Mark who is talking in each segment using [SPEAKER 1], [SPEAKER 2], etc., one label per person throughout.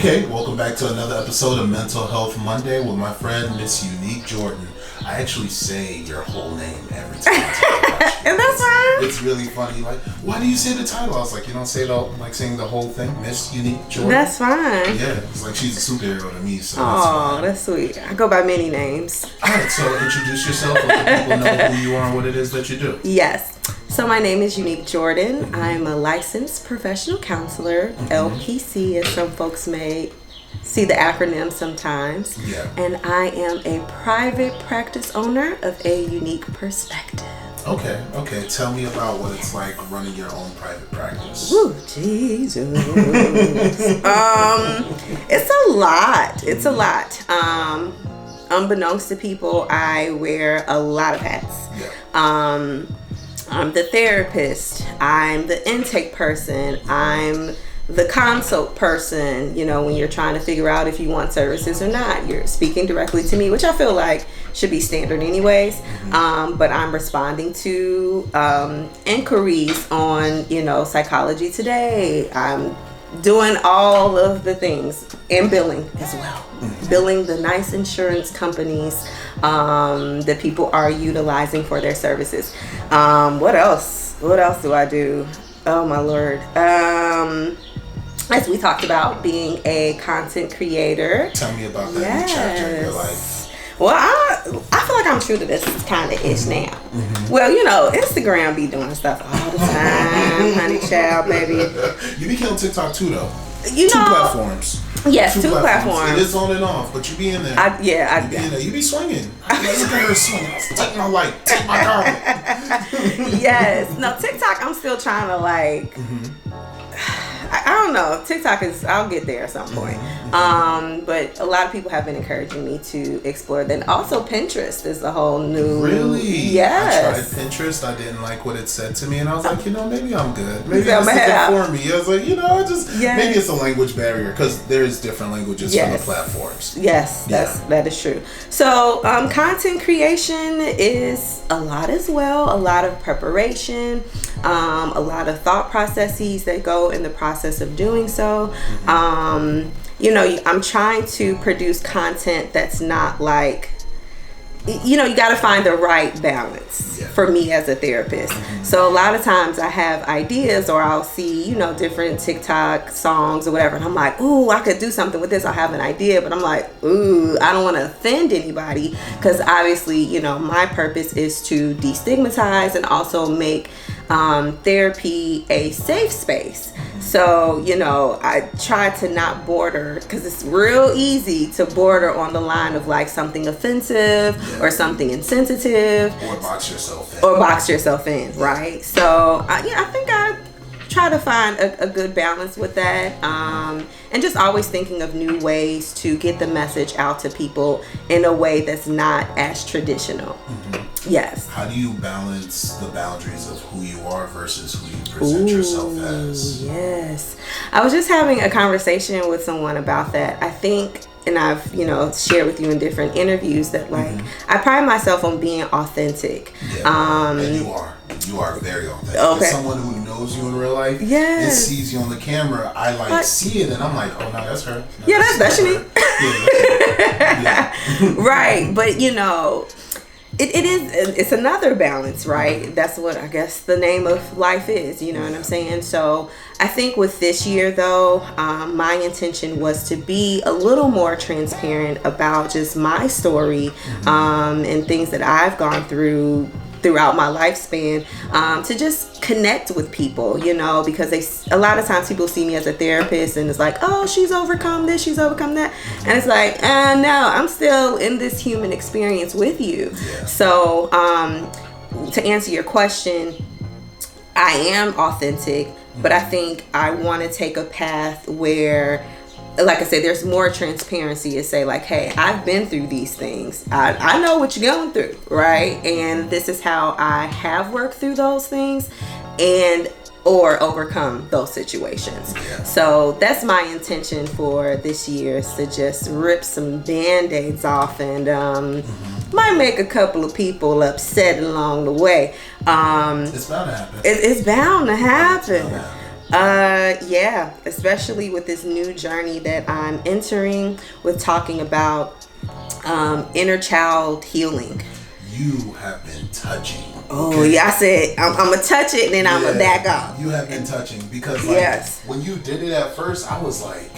[SPEAKER 1] Okay, welcome back to another episode of Mental Health Monday with my friend Miss Unique Jordan. I actually say your whole name every time I talk
[SPEAKER 2] And that's right.
[SPEAKER 1] It's really funny. Like, why do you say the title? I was like, you don't say saying the whole thing, Miss Unique Jordan.
[SPEAKER 2] That's fine.
[SPEAKER 1] Yeah, it's like she's a superhero to me. So
[SPEAKER 2] that's sweet. I go by many names.
[SPEAKER 1] All right, so introduce yourself and let people know who you are and what it is that you do.
[SPEAKER 2] Yes. So my name is Unique Jordan. I'm a licensed professional counselor, LPC, as some folks may see the acronym sometimes.
[SPEAKER 1] Yeah.
[SPEAKER 2] And I am a private practice owner of A Unique Perspective.
[SPEAKER 1] Okay. Tell me about what it's like running your own private practice.
[SPEAKER 2] Ooh, Jesus. It's a lot. Unbeknownst to people, I wear a lot of hats.
[SPEAKER 1] Yeah.
[SPEAKER 2] I'm the therapist. I'm the intake person. I'm the consult person. You know, when you're trying to figure out if you want services or not, you're speaking directly to me, which I feel like should be standard anyways. But I'm responding to inquiries on, Psychology Today. I'm doing all of the things and billing as well. Billing the nice insurance companies that people are utilizing for their services. What else do I do? Oh my Lord. As we talked about, being a content creator.
[SPEAKER 1] Tell me about that new chapter in your life.
[SPEAKER 2] Well, I feel like I'm true to this kind of ish now. Well, Instagram be doing stuff all the time, honey child, baby.
[SPEAKER 1] You be killing TikTok too, though.
[SPEAKER 2] Two
[SPEAKER 1] platforms.
[SPEAKER 2] Yes, two platforms.
[SPEAKER 1] It is on and off, but you be in there.
[SPEAKER 2] I be in
[SPEAKER 1] there. You be swinging. Look at her swinging. Take my light. Take my garment.
[SPEAKER 2] Yes. No, TikTok, I'm still trying to I don't know. TikTok I'll get there at some point. But a lot of people have been encouraging me to explore that. And also Pinterest is a whole new.
[SPEAKER 1] Really?
[SPEAKER 2] Yes.
[SPEAKER 1] I tried Pinterest. I didn't like what it said to me, and I was like, maybe I'm good. Maybe this isn't for me. I was like, maybe it's a language barrier because there's different languages for the platforms.
[SPEAKER 2] Yes, that is true. So content creation is a lot as well. A lot of preparation, a lot of thought processes that go in the process of doing so. I'm trying to produce content that's not like, you got to find the right balance for me as a therapist. So a lot of times I have ideas, or I'll see, different TikTok songs or whatever, and I'm like, ooh, I could do something with this. I have an idea, but I'm like, ooh, I don't want to offend anybody, because obviously, my purpose is to destigmatize and also make therapy a safe space. So, I try to not border, because it's real easy to border on the line of like something offensive or something insensitive.
[SPEAKER 1] Or box yourself in.
[SPEAKER 2] Right? So, I think I try to find a good balance with that. And just always thinking of new ways to get the message out to people in a way that's not as traditional. Yes.
[SPEAKER 1] How do you balance the boundaries of who you are versus who you present yourself as?
[SPEAKER 2] Yes. I was just having a conversation with someone about that. I think, and I've, shared with you in different interviews that I pride myself on being authentic.
[SPEAKER 1] Yeah, and you are. You are very authentic.
[SPEAKER 2] Okay.
[SPEAKER 1] As someone who knows you in real life
[SPEAKER 2] and
[SPEAKER 1] sees you on the camera, I see it and I'm like, oh no, that's her.
[SPEAKER 2] No, that's Unique.
[SPEAKER 1] Yeah.
[SPEAKER 2] Right. But it's another balance, right? That's what I guess the name of life is, you know what I'm saying? So I think with this year though, my intention was to be a little more transparent about just my story, and things that I've gone throughout my lifespan, to just connect with people, because a lot of times people see me as a therapist and it's like, oh, she's overcome this, she's overcome that. And it's like, no, I'm still in this human experience with you.
[SPEAKER 1] Yeah.
[SPEAKER 2] So to answer your question, I am authentic, but I think I want to take a path where, like I said, there's more transparency to say like, hey, I've been through these things. I know what you're going through, right? And this is how I have worked through those things or overcome those situations.
[SPEAKER 1] Yeah.
[SPEAKER 2] So that's my intention for this year, is to just rip some band-aids off and might make a couple of people upset along the way.
[SPEAKER 1] It's bound to happen.
[SPEAKER 2] It's bound to happen. Yeah, especially with this new journey that I'm entering with talking about inner child healing.
[SPEAKER 1] You have been touching.
[SPEAKER 2] Oh, yeah, I said I'm going to touch it and then I'm going to back off.
[SPEAKER 1] You have been touching because like, when you did it at first, I was like,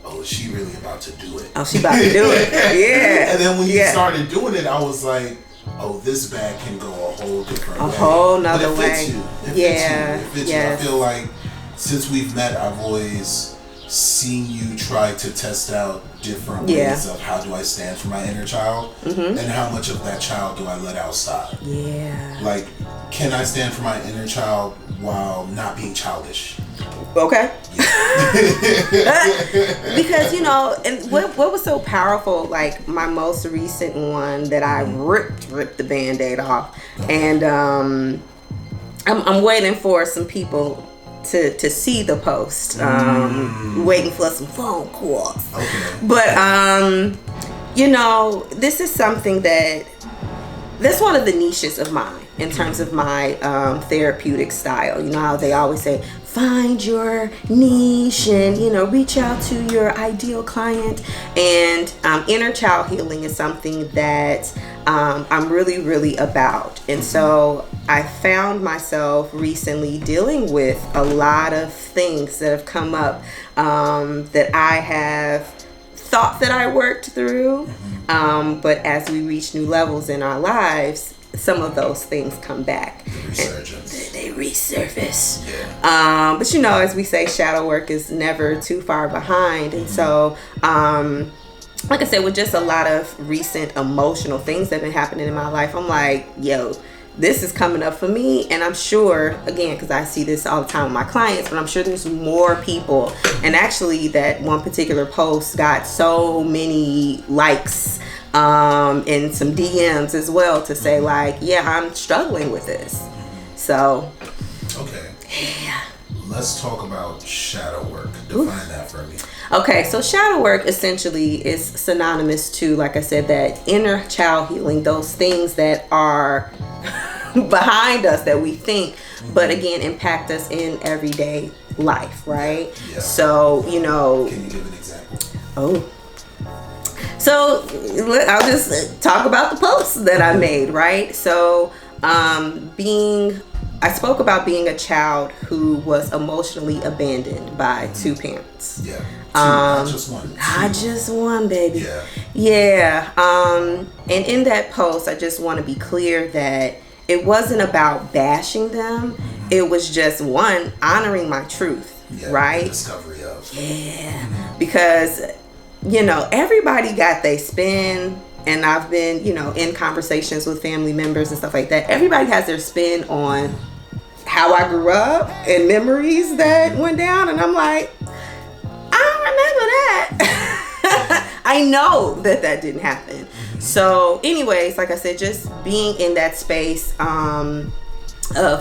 [SPEAKER 1] oh, is she really about to do it?
[SPEAKER 2] Oh, she about to do it. Yeah.
[SPEAKER 1] And then when you started doing it, I was like, oh, this bag can go a whole different way.
[SPEAKER 2] A whole nother way.
[SPEAKER 1] It fits you. It fits you. I feel like since we've met, I've always seen you try to test out different ways of how do I stand for my inner child and how much of that child do I let outside. Yeah. Like, can I stand for my inner child while not being childish?
[SPEAKER 2] Okay. Because, you know, and what was so powerful, like my most recent one that I ripped the Band-Aid off, and I'm waiting for some people to see the post, waiting for some phone calls. Okay. But you know, this is something that's one of the niches of mine in terms of my therapeutic style. You know how they always say, find your niche and, you know, reach out to your ideal client. And inner child healing is something that I'm really, really about. And so I found myself recently dealing with a lot of things that have come up that I have thought that I worked through. But as we reach new levels in our lives, some of those things come back. They resurface. Yeah. But you know, as we say, shadow work is never too far behind. And so, like I said, with just a lot of recent emotional things that have been happening in my life, I'm like, yo, this is coming up for me. And I'm sure, again, because I see this all the time with my clients, but I'm sure there's more people. And actually, that one particular post got so many likes and some DMs as well to say like, yeah, I'm struggling with this. So
[SPEAKER 1] okay, yeah, let's talk about shadow work. Define that for me.
[SPEAKER 2] Okay, so shadow work essentially is synonymous to, like I said, that inner child healing, those things that are behind us that we think, but again impact us in everyday life, right? Yeah. So, you know,
[SPEAKER 1] can you give an example?
[SPEAKER 2] Oh, so I'll just talk about the post that I made, right? So I spoke about being a child who was emotionally abandoned by two parents.
[SPEAKER 1] Yeah. Not just one.
[SPEAKER 2] Not just one, baby.
[SPEAKER 1] Yeah.
[SPEAKER 2] Yeah. And in that post, I just want to be clear that it wasn't about bashing them. It was just, one, honoring my truth, right?
[SPEAKER 1] The discovery of.
[SPEAKER 2] Yeah. Because, you know, everybody got their spin, and I've been, you know, in conversations with family members and stuff like that. Everybody has their spin on how I grew up and memories that went down, and I'm like, I don't remember that. I know that didn't happen. So anyways, like I said, just being in that space of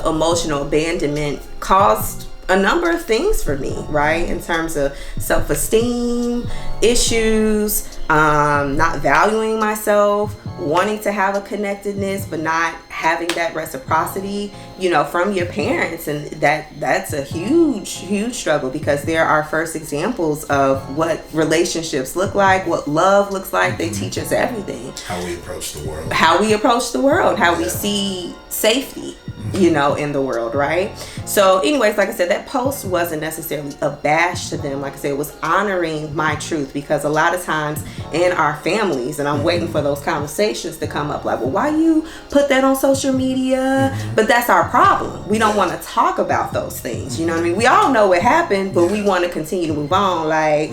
[SPEAKER 2] emotional abandonment caused a number of things for me, right? In terms of self-esteem issues, not valuing myself, wanting to have a connectedness, but not having that reciprocity, you know, from your parents. And that's a huge struggle, because they're our first examples of what relationships look like, what love looks like. They teach us everything.
[SPEAKER 1] How we approach the world.
[SPEAKER 2] How we see safety, you know, in the world, right? So anyways, like I said, that post wasn't necessarily a bash to them. Like I said, it was honoring my truth, because a lot of times in our families, and I'm waiting for those conversations to come up, like, well, why you put that on social media? But that's our problem. We don't want to talk about those things. You know what I mean? We all know what happened, but we want to continue to move on, like,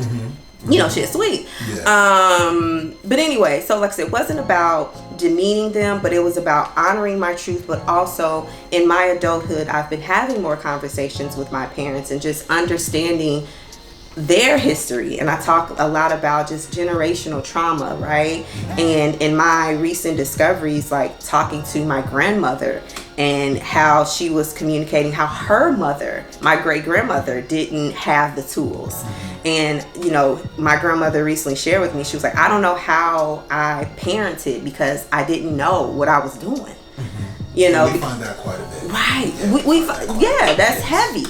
[SPEAKER 2] you know, shit's sweet. But anyway, so like I said, it wasn't about demeaning them, but it was about honoring my truth. But also in my adulthood, I've been having more conversations with my parents and just understanding their history. And I talk a lot about just generational trauma, right? And in my recent discoveries, like talking to my grandmother and how she was communicating how her mother, my great grandmother, didn't have the tools. And, you know, my grandmother recently shared with me, she was like, I don't know how I parented because I didn't know what I was doing. You know,
[SPEAKER 1] we find that quite a bit.
[SPEAKER 2] Right. That's heavy.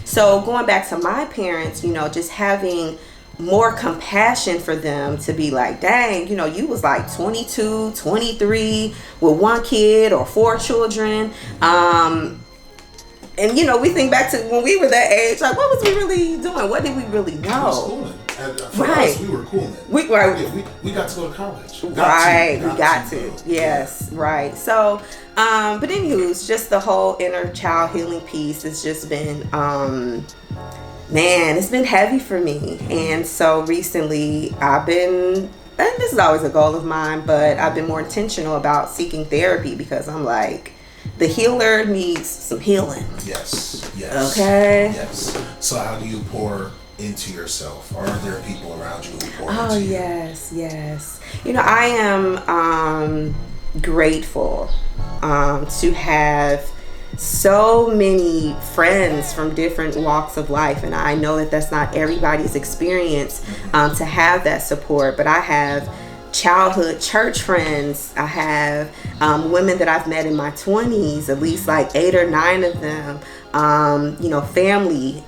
[SPEAKER 2] So going back to my parents, you know, just having more compassion for them to be like, dang, you know, you was like 22, 23 with one kid or 4 children. And, you know, we think back to when we were that age, like, what was we really doing? What did we really know?
[SPEAKER 1] For us, we were cooling. We got to go to college. We got to.
[SPEAKER 2] Yes, right. So, but anywho's, just the whole inner child healing piece has just been, man, it's been heavy for me. And so recently and this is always a goal of mine, but I've been more intentional about seeking therapy because I'm like, the healer needs some healing.
[SPEAKER 1] Yes.
[SPEAKER 2] Okay.
[SPEAKER 1] Yes. So how do you pour into yourself? Are there people around you who pour into you?
[SPEAKER 2] Yes. You know, I am grateful to have so many friends from different walks of life, and I know that that's not everybody's experience to have that support, but I have childhood church friends. I have women that I've met in my 20s, at least like 8 or 9 of them, you know, family,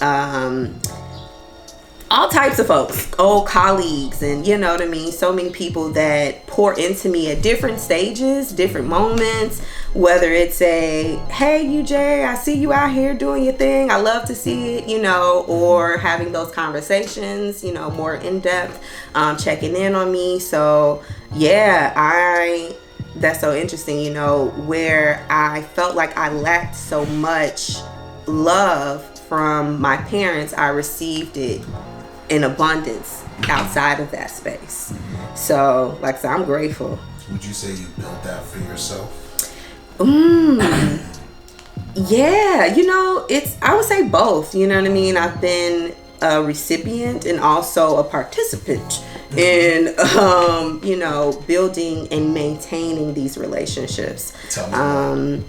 [SPEAKER 2] all types of folks, old colleagues, and you know what I mean, so many people that pour into me at different stages, different moments, whether it's a, hey UJ, I see you out here doing your thing, I love to see it, you know, or having those conversations, you know, more in depth, checking in on me. So yeah, that's so interesting, you know, where I felt like I lacked so much love from my parents, I received it in abundance outside of that space. So like I said, I'm grateful.
[SPEAKER 1] Would you say you built that for yourself?
[SPEAKER 2] Yeah, you know, I would say both, you know what I mean? I've been a recipient and also a participant in you know, building and maintaining these relationships.
[SPEAKER 1] Tell me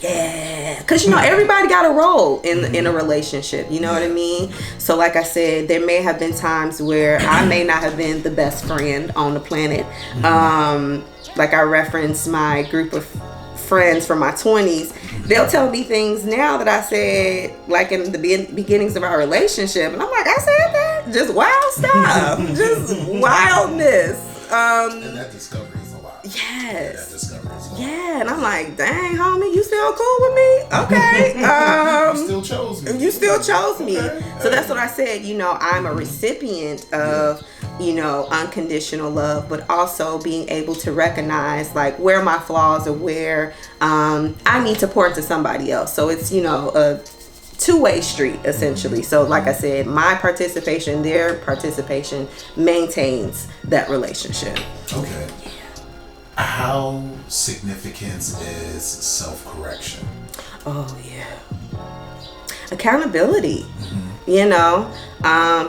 [SPEAKER 2] yeah, because you know, everybody got a role in a relationship, you know what I mean? So like I said, there may have been times where I may not have been the best friend on the planet. Like I referenced my group of friends from my 20s, they'll tell me things now that I said like in the beginnings of our relationship, and I'm like, I said that? Just wild stuff. Just wildness.
[SPEAKER 1] And that discovery is a lot.
[SPEAKER 2] Yes. Yeah, and I'm like, dang, homie, you still cool with me? Okay.
[SPEAKER 1] You still chose me.
[SPEAKER 2] You still chose me.
[SPEAKER 1] Okay.
[SPEAKER 2] So that's what I said. You know, I'm a recipient of, you know, unconditional love, but also being able to recognize like where my flaws are, where I need to pour into somebody else. So it's, you know, a two-way street essentially. So like I said, my participation, their participation maintains that relationship.
[SPEAKER 1] Okay. How significant is self-correction?
[SPEAKER 2] Oh yeah. Accountability. You know,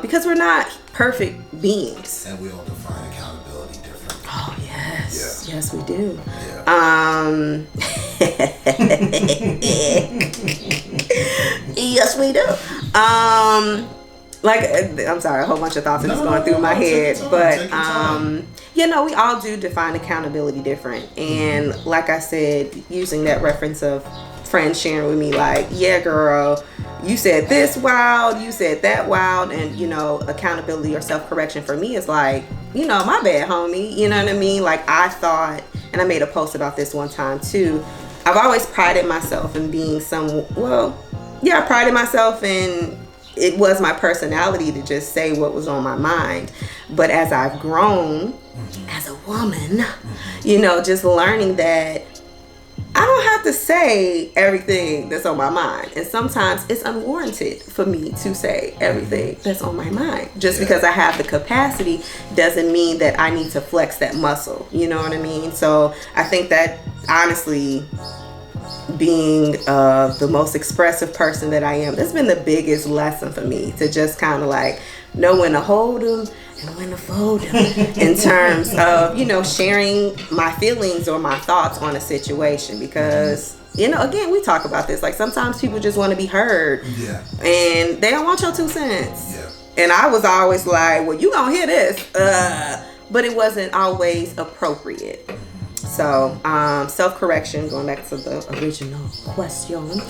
[SPEAKER 2] because we're not perfect beings.
[SPEAKER 1] And we all define accountability differently.
[SPEAKER 2] Oh yes. Yeah. Yes we do.
[SPEAKER 1] Yeah.
[SPEAKER 2] Yes we do. Like, I'm sorry, a whole bunch of thoughts are just going through my head, but you know, we all do define accountability different. And like I said, using that reference of friends sharing with me like, yeah girl, you said this wild, you said that wild, and you know, accountability or self-correction for me is like, you know, my bad homie, you know what I mean? Like I thought, and I made a post about this one time too, I've always prided myself in being I prided myself in, it was my personality to just say what was on my mind. But as I've grown as a woman, you know, just learning that I don't have to say everything that's on my mind. And sometimes it's unwarranted for me to say everything that's on my mind. Just because I have the capacity doesn't mean that I need to flex that muscle. You know what I mean? So I think that honestly, being the most expressive person that I am, that's been the biggest lesson for me, to just kind of like know when to hold them and when to fold them in terms of, you know, sharing my feelings or my thoughts on a situation. Because, you know, again, we talk about this, like sometimes people just want to be heard and they don't want your 2 cents. And I was always like, well, you gonna hear this, but it wasn't always appropriate. So self-correction, going back to the original question,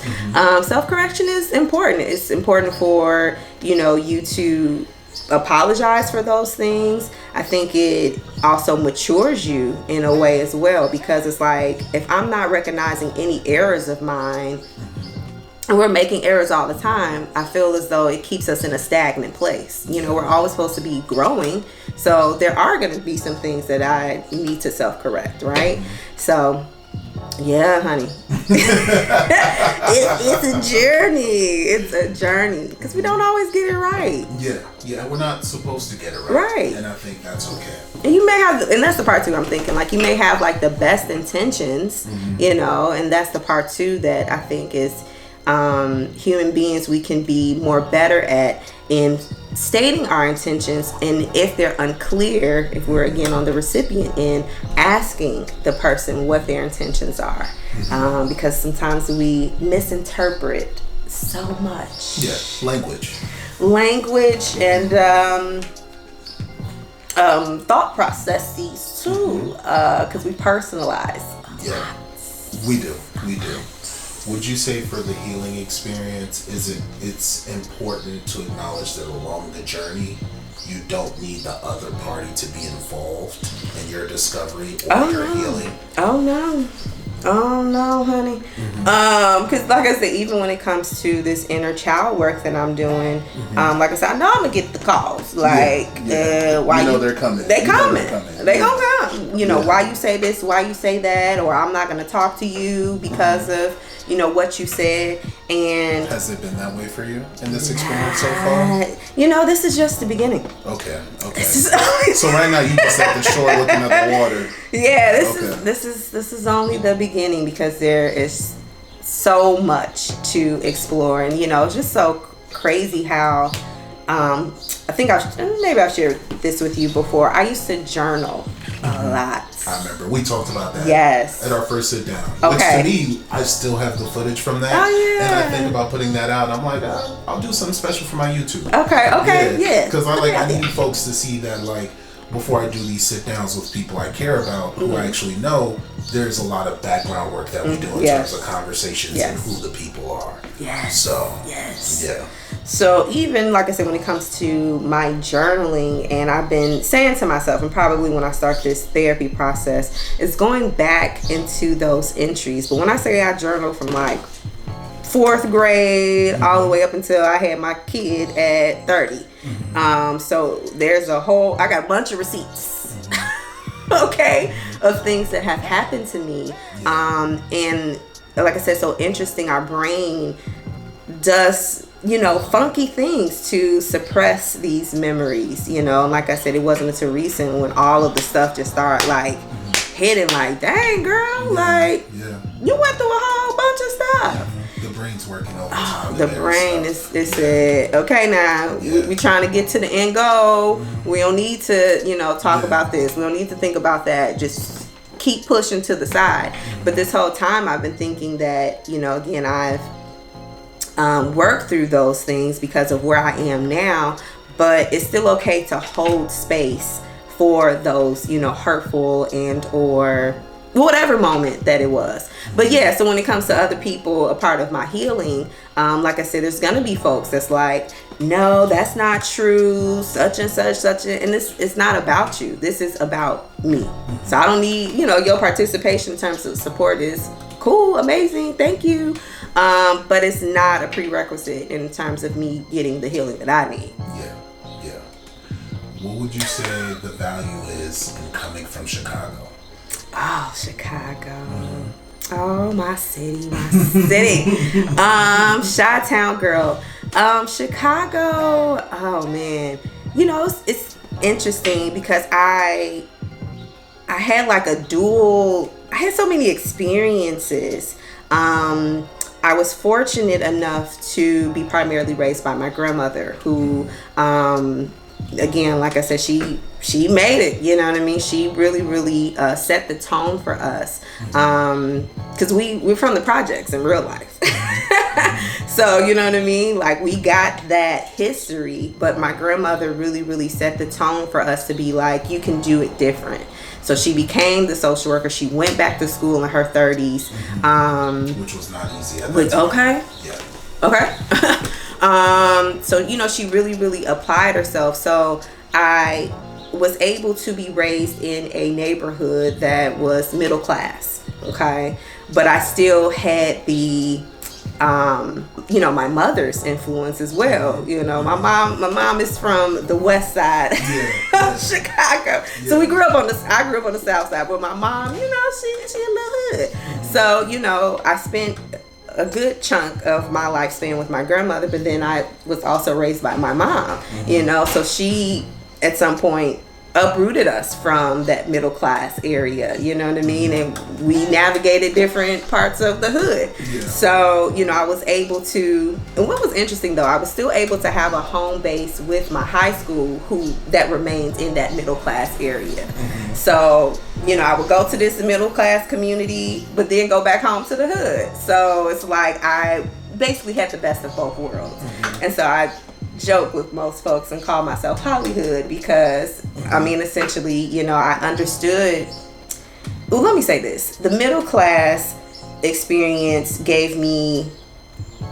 [SPEAKER 2] self-correction is important. It's important for, you to apologize for those things. I think it also matures you in a way as well, because it's like, if I'm not recognizing any errors of mine, and we're making errors all the time, I feel as though it keeps us in a stagnant place. We're always supposed to be growing. So there are going to be some things that I need to self-correct, right? So, yeah, honey. It's a journey. It's a journey. Because we don't always get it right.
[SPEAKER 1] Yeah, we're not supposed to get it right.
[SPEAKER 2] Right.
[SPEAKER 1] And I think that's okay.
[SPEAKER 2] And you may have, and that's the part too I'm thinking, like, you may have like the best intentions, and that's the part too that I think is human beings, we can be more better at in stating our intentions, and if they're unclear, if we're again on the recipient end, asking the person what their intentions are, because sometimes we misinterpret so much. Language and thought processes too, because we personalize.
[SPEAKER 1] We do. Would you say for the healing experience, it's important to acknowledge that along the journey, you don't need the other party to be involved in your discovery or your healing?
[SPEAKER 2] Oh no, honey. Because like I said, even when it comes to this inner child work that I'm doing, like I said, I know I'm gonna get the calls. Like, why
[SPEAKER 1] they're coming.
[SPEAKER 2] They coming. They gonna come. Why you say this? Why you say that? Or I'm not gonna talk to you because of what you said. And
[SPEAKER 1] has it been that way for you in this experience so far?
[SPEAKER 2] This is just the beginning.
[SPEAKER 1] Okay. So right now you just at the shore looking at the water.
[SPEAKER 2] Yeah, this is only the beginning, because there is so much to explore, and it's just so crazy how I think maybe I've shared this with you before. I used to journal a lot.
[SPEAKER 1] I remember we talked about that.
[SPEAKER 2] Yes.
[SPEAKER 1] At our first sit down.
[SPEAKER 2] Okay.
[SPEAKER 1] Which to me, I still have the footage from that.
[SPEAKER 2] Oh yeah.
[SPEAKER 1] And I think about putting that out. I'm like, I'll do something special for my YouTube.
[SPEAKER 2] Okay. Yeah.
[SPEAKER 1] Because I need folks to see that, like, before I do these sit downs with people I care about, who I actually know, there's a lot of background work that we do in terms of conversations and who the people are.
[SPEAKER 2] Yes.
[SPEAKER 1] So.
[SPEAKER 2] Yes.
[SPEAKER 1] Yeah.
[SPEAKER 2] So even, like I said, when it comes to my journaling, and I've been saying to myself, and probably when I start this therapy process, is going back into those entries. But when I say I journal from like 4th grade all the way up until I had my kid at 30. So there's I got a bunch of receipts, okay, of things that have happened to me. And like I said, so interesting, our brain does funky things to suppress these memories, and like I said, it wasn't until recent when all of the stuff just started like hitting, like, dang girl, like you went through a whole bunch of stuff.
[SPEAKER 1] The brain's working overtime.
[SPEAKER 2] The brain is said, okay, now we trying to get to the end goal. We don't need to talk about this, we don't need to think about that, just keep pushing to the side. But this whole time I've been thinking that again, I've work through those things because of where I am now, but it's still okay to hold space for those hurtful and or whatever moment that it was. But yeah, so when it comes to other people, a part of my healing, like I said, there's gonna be folks that's like, no, that's not true, such and such, and it's not about you, this is about me. So I don't need your participation in terms of support is cool, amazing, thank you. But it's not a prerequisite in terms of me getting the healing that I need.
[SPEAKER 1] Yeah. What would you say the value is in coming from Chicago?
[SPEAKER 2] Oh, Chicago. Oh, my city. Chi-town girl. Chicago. Oh man. It's interesting because I had like I had so many experiences. I was fortunate enough to be primarily raised by my grandmother, who, again, like I said, she made it, you know what I mean? She really, really set the tone for us, because we're from the projects in real life. So, you know what I mean? Like, we got that history, but my grandmother really, really set the tone for us to be like, you can do it different. So she became the social worker. She went back to school in her 30s.
[SPEAKER 1] Which was not easy at that time.
[SPEAKER 2] Okay.
[SPEAKER 1] Yeah.
[SPEAKER 2] Okay. So, you know, she really, really applied herself. So I was able to be raised in a neighborhood that was middle class. Okay. But I still had the, you know, my mother's influence as well. You know, my mom is from the west side of Chicago. Yeah. So I grew up on the south side, but my mom, you know, she a little hood. So, you know, I spent a good chunk of my life spent with my grandmother, but then I was also raised by my mom, you know, so she at some point uprooted us from that middle class area, you know what I mean? And we navigated different parts of the hood. Yeah. So, you know, I was able to, and what was interesting though, I was still able to have a home base with my high school that remains in that middle class area. So, you know, I would go to this middle class community, but then go back home to the hood. So it's like I basically had the best of both worlds. And so I joke with most folks and call myself Hollywood because I mean essentially, you know, I understood, well, let me say this, the middle class experience gave me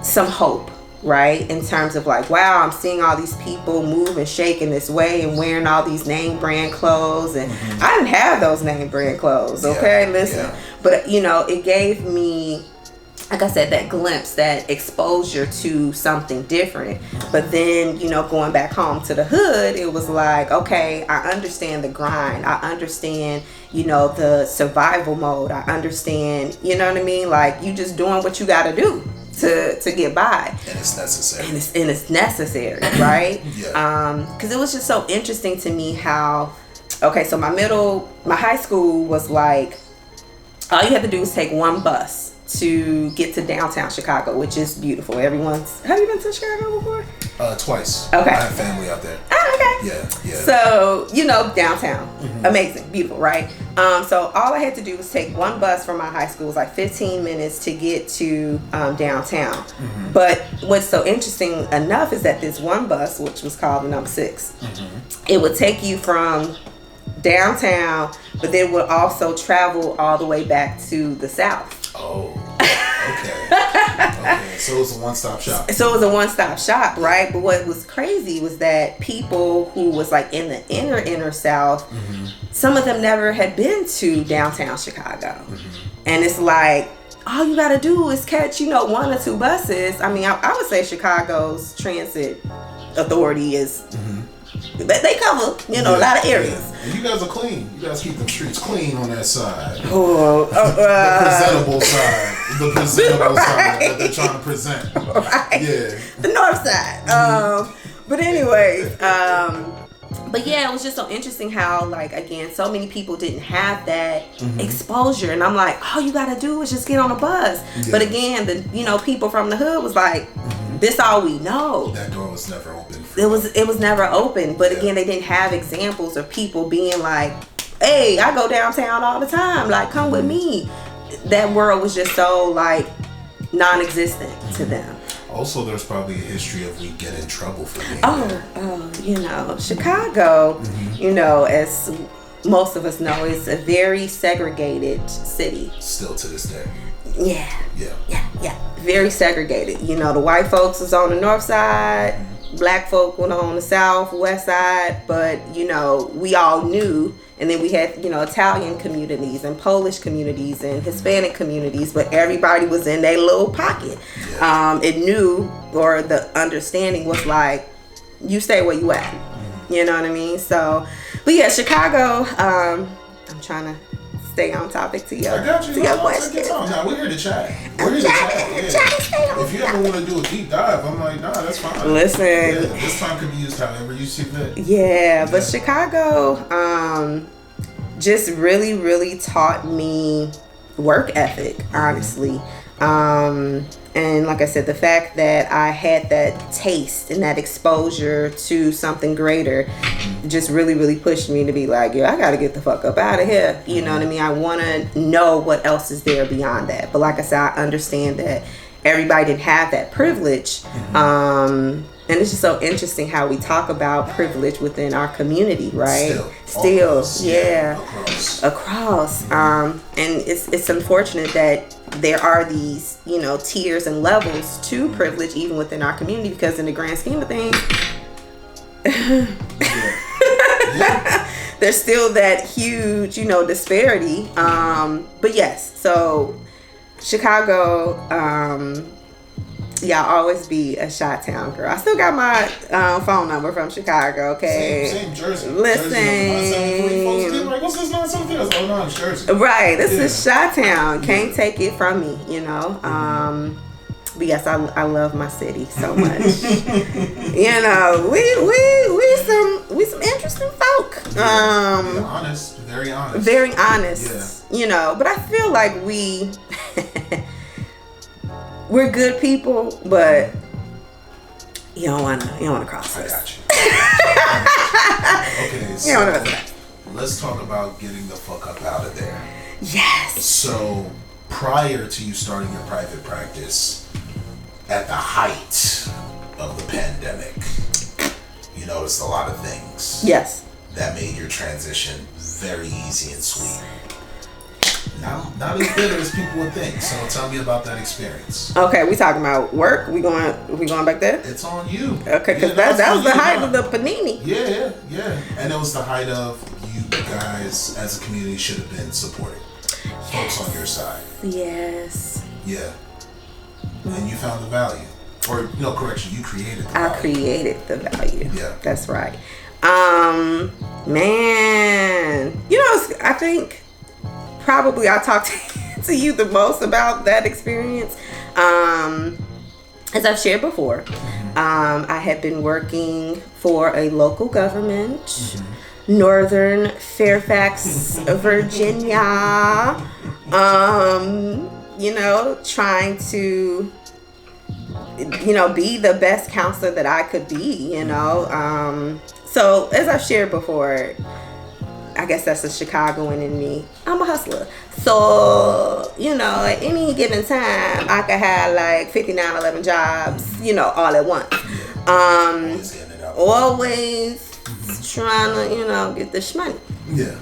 [SPEAKER 2] some hope, right, in terms of like, wow, I'm seeing all these people move and shake in this way and wearing all these name brand clothes, and I didn't have those name brand clothes, okay? Listen, but you know, it gave me, like I said, that glimpse, that exposure to something different. But then, you know, going back home to the hood, it was like, okay, I understand the grind. I understand, you know, the survival mode. I understand, you know what I mean? Like, you just doing what you got to do to get by.
[SPEAKER 1] And it's necessary.
[SPEAKER 2] And it's necessary, right? Because it was just so interesting to me how, okay, so my high school was like, all you had to do was take one bus to get to downtown Chicago, which is beautiful. Have you been to Chicago before?
[SPEAKER 1] Twice.
[SPEAKER 2] Okay.
[SPEAKER 1] I have family out there.
[SPEAKER 2] Oh, okay.
[SPEAKER 1] Yeah.
[SPEAKER 2] So, you know, downtown. Amazing. Beautiful, right? So all I had to do was take one bus from my high school. It was like 15 minutes to get to downtown. But what's so interesting enough is that this one bus, which was called the number 6, it would take you from downtown, but then would also travel all the way back to the south.
[SPEAKER 1] Oh, okay. So it was a one-stop shop.
[SPEAKER 2] Right? But what was crazy was that people who was like in the inner south, some of them never had been to downtown Chicago. And it's like, all you gotta do is catch, you know, 1 or 2 buses. I mean, I would say Chicago's transit authority is, they cover, you know, a lot of areas.
[SPEAKER 1] And you guys are clean. You guys keep them streets clean on that side. The presentable side that they're trying to present.
[SPEAKER 2] Right.
[SPEAKER 1] Yeah.
[SPEAKER 2] The north side. But anyways, but yeah, it was just so interesting how, like, again, so many people didn't have that exposure, and I'm like, all you gotta do is just get on a bus. But again, the, you know, people from the hood was like, this all we know.
[SPEAKER 1] That door was never open.
[SPEAKER 2] It was never open. But again, they didn't have examples of people being like, hey, I go downtown all the time. Like, come with me. That world was just so like non-existent to them.
[SPEAKER 1] Also, there's probably a history of we get in trouble for being
[SPEAKER 2] there. You know, Chicago, you know, as most of us know, is a very segregated city.
[SPEAKER 1] Still to this day.
[SPEAKER 2] Yeah. Very segregated. You know, the white folks was on the north side, black folk went on the south, west side, but, you know, we all knew. And then we had, you know, Italian communities and Polish communities and Hispanic communities, but everybody was in their little pocket. It knew, or the understanding was like, you stay where you at. You know what I mean? So, but yeah, Chicago, I'm trying to stay on topic to your,
[SPEAKER 1] I got you.
[SPEAKER 2] to your question.
[SPEAKER 1] Nah, we're here to chat. If you ever want to do a deep dive, I'm like, nah, that's fine.
[SPEAKER 2] Listen.
[SPEAKER 1] This time can be used however you see fit.
[SPEAKER 2] Yeah, but Chicago just really, really taught me work ethic, honestly. And like I said, the fact that I had that taste and that exposure to something greater just really, really pushed me to be like, yo, I got to get the fuck up out of here. You know what I mean? I want to know what else is there beyond that. But like I said, I understand that everybody didn't have that privilege. And And it's just so interesting how we talk about privilege within our community, right? Still, yeah. Across. And it's unfortunate that there are these, tiers and levels to privilege even within our community, because in the grand scheme of things, there's still that huge, disparity. But yes, so Chicago, y'all always be a Chi-Town girl. I still got my phone number from Chicago, okay?
[SPEAKER 1] Same Jersey.
[SPEAKER 2] Listen.
[SPEAKER 1] Jersey, like, what's this 973? Oh, no, it's Jersey.
[SPEAKER 2] Right, this is Chi-Town. Can't take it from me, But yes, I love my city so much. we some interesting folk.
[SPEAKER 1] Very honest.
[SPEAKER 2] Very honest. Yeah. But I feel like we're good people, but you don't wanna cross us.
[SPEAKER 1] I got you. Okay, so let's talk about getting the fuck up out of there.
[SPEAKER 2] Yes.
[SPEAKER 1] So prior to you starting your private practice, at the height of the pandemic, you noticed a lot of things.
[SPEAKER 2] Yes.
[SPEAKER 1] That made your transition very easy and sweet. Not as bitter as people would think. So tell me about that experience.
[SPEAKER 2] Okay, we talking about work. We going back there?
[SPEAKER 1] It's on you.
[SPEAKER 2] Okay, because that was the height of the panini.
[SPEAKER 1] Yeah. And it was the height of you guys as a community should have been supporting folks on your side.
[SPEAKER 2] Yes.
[SPEAKER 1] Yeah. And you found the value. Or, correction, you created the value.
[SPEAKER 2] I created the value.
[SPEAKER 1] Yeah.
[SPEAKER 2] That's right. Man. I think probably I talked to you the most about that experience. As I've shared before, I had been working for a local government, Northern Fairfax, Virginia, trying to, be the best counselor that I could be, So as I've shared before, I guess that's a Chicagoan in me. I'm a hustler. So, at any given time, I could have like 59, 11 jobs, all at once. Always trying to, get the shmoney.
[SPEAKER 1] Yeah.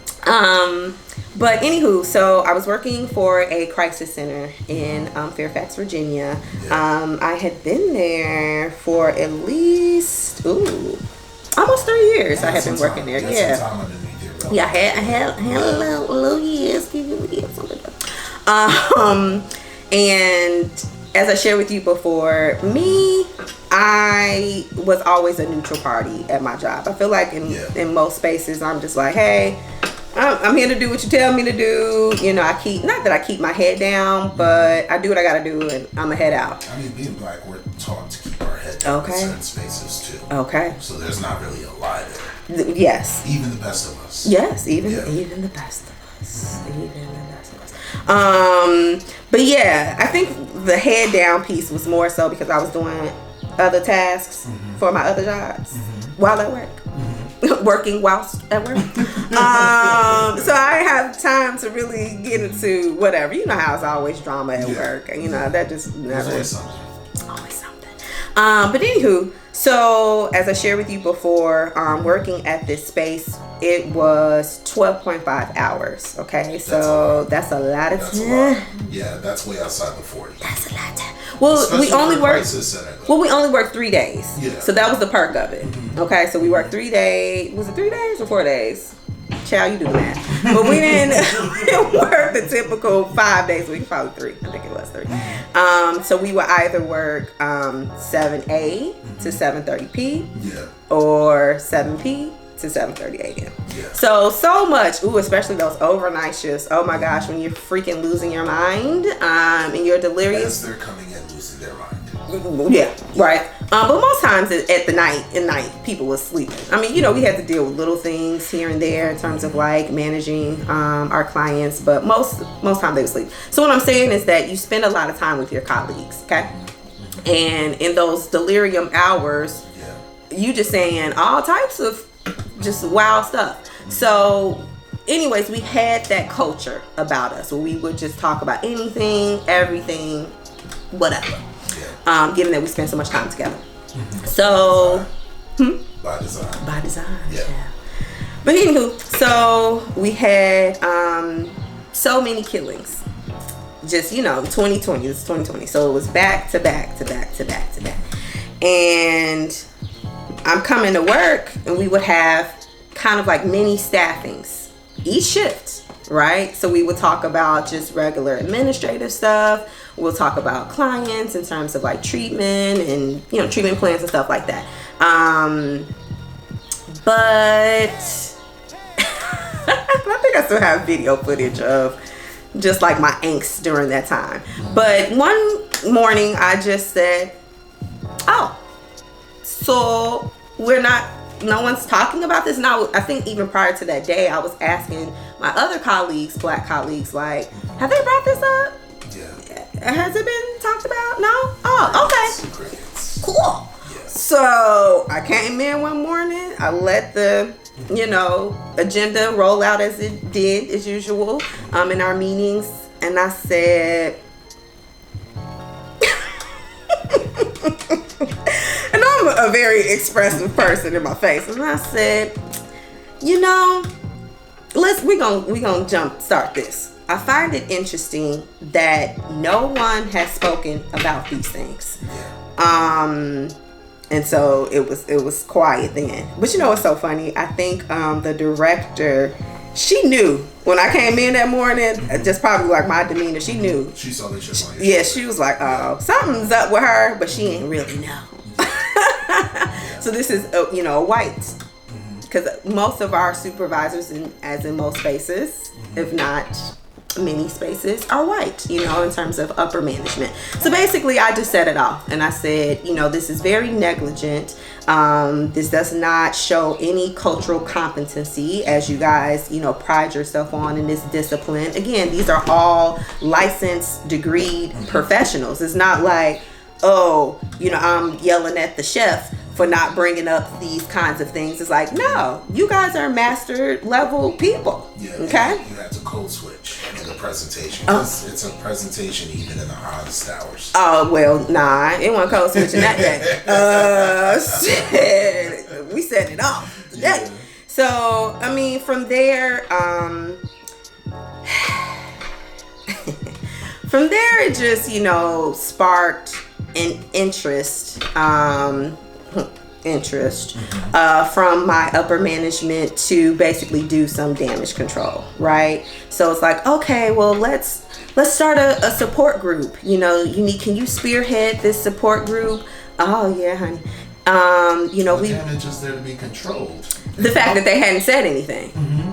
[SPEAKER 2] But anywho, so I was working for a crisis center in Fairfax, Virginia. Yeah. I had been there for at least, almost 3 years. I had been working there. Yeah. Yeah, I had a little years. And as I shared with you before, I was always a neutral party at my job. I feel like in most spaces, I'm just like, hey, I'm here to do what you tell me to do. I keep my head down, but I do what I gotta do, and I'm gonna head out.
[SPEAKER 1] I mean, being black, we're taught to keep our head down in certain spaces too.
[SPEAKER 2] Okay.
[SPEAKER 1] So there's not really a lie there.
[SPEAKER 2] Yes.
[SPEAKER 1] Even the best of us.
[SPEAKER 2] Yes, even the best of us. Even the best of us. But yeah, I think the head down piece was more so because I was doing other tasks for my other jobs while at work. Working whilst at work. So I have time to really get into whatever. You know how it's always drama at work. That just never.
[SPEAKER 1] There's always
[SPEAKER 2] something. But anywho, so as I shared with you before, working at this space, it was 12.5 hours. Okay, so that's a lot of time.
[SPEAKER 1] Yeah, that's way outside the 40.
[SPEAKER 2] That's a lot of time. Well, we only worked 3 days. Yeah. So that was the perk of it. Okay, so we worked 3 days. Was it 3 days or 4 days? Child, you do the math. But we didn't work the typical 5 days a week, probably 3. I think it was 3. So we would either work 7 a to 7:30 p. Or 7 p to 7:30 a.m. Yeah. So much. Especially those overnight shifts. Oh my gosh, when you're freaking losing your mind and you're delirious.
[SPEAKER 1] As they're coming in losing their mind.
[SPEAKER 2] Yeah, right. But most times at night, people were sleeping. I mean, we had to deal with little things here and there in terms of like managing our clients, but most time they would sleep. So what I'm saying is that you spend a lot of time with your colleagues, okay? And in those delirium hours, you just saying all types of just wild stuff. So anyways, we had that culture about us where we would just talk about anything, everything, whatever. Given that we spend so much time together. So,
[SPEAKER 1] by design.
[SPEAKER 2] By design.
[SPEAKER 1] Yeah.
[SPEAKER 2] But anywho, so we had so many killings. Just 2020. This is 2020. So it was back to back to back to back to back. And I'm coming to work, and we would have kind of like mini staffings each shift, right? So we would talk about just regular administrative stuff. We'll talk about clients in terms of like treatment and treatment plans and stuff like that. But I think I still have video footage of just like my angst during that time. But one morning I just said, oh, so no one's talking about this now. I think even prior to that day, I was asking my other colleagues, black colleagues, like, have they brought this up? Yeah. Has it been talked about? No? Oh, okay. Cool. Yes. So I came in one morning. I let the, agenda roll out as it did, as usual, in our meetings. And I said, and I'm a very expressive person in my face, and I said, we gonna start this. I find it interesting that no one has spoken about these things. And so it was quiet then. But what's so funny? I think the director, she knew when I came in that morning, just probably like my demeanor, she knew.
[SPEAKER 1] She saw the chip on your
[SPEAKER 2] shoulder. She was like, oh, something's up with her, but she ain't really know. So this is, a white. Because most of our supervisors, as in most spaces, if not many spaces, are white, in terms of upper management. So basically, I just set it off. And I said, this is very negligent. This does not show any cultural competency, as you guys, pride yourself on in this discipline. Again, these are all licensed, degreed professionals. It's not like, I'm yelling at the chef for not bringing up these kinds of things. It's like, no, you guys are master level people.
[SPEAKER 1] Yeah,
[SPEAKER 2] okay.
[SPEAKER 1] You have to code switch in the presentation. It's a presentation even in the hottest hours.
[SPEAKER 2] Oh, well, nah, it wasn't code switching that day. Shit, we set it off today. Yeah. So, from there, it just, sparked an interest from my upper management to basically do some damage control, right? So it's like, okay, well, let's start a support group. Can you spearhead this support group? Oh yeah, honey.
[SPEAKER 1] The damage is there to be controlled.
[SPEAKER 2] The fact that they hadn't said anything,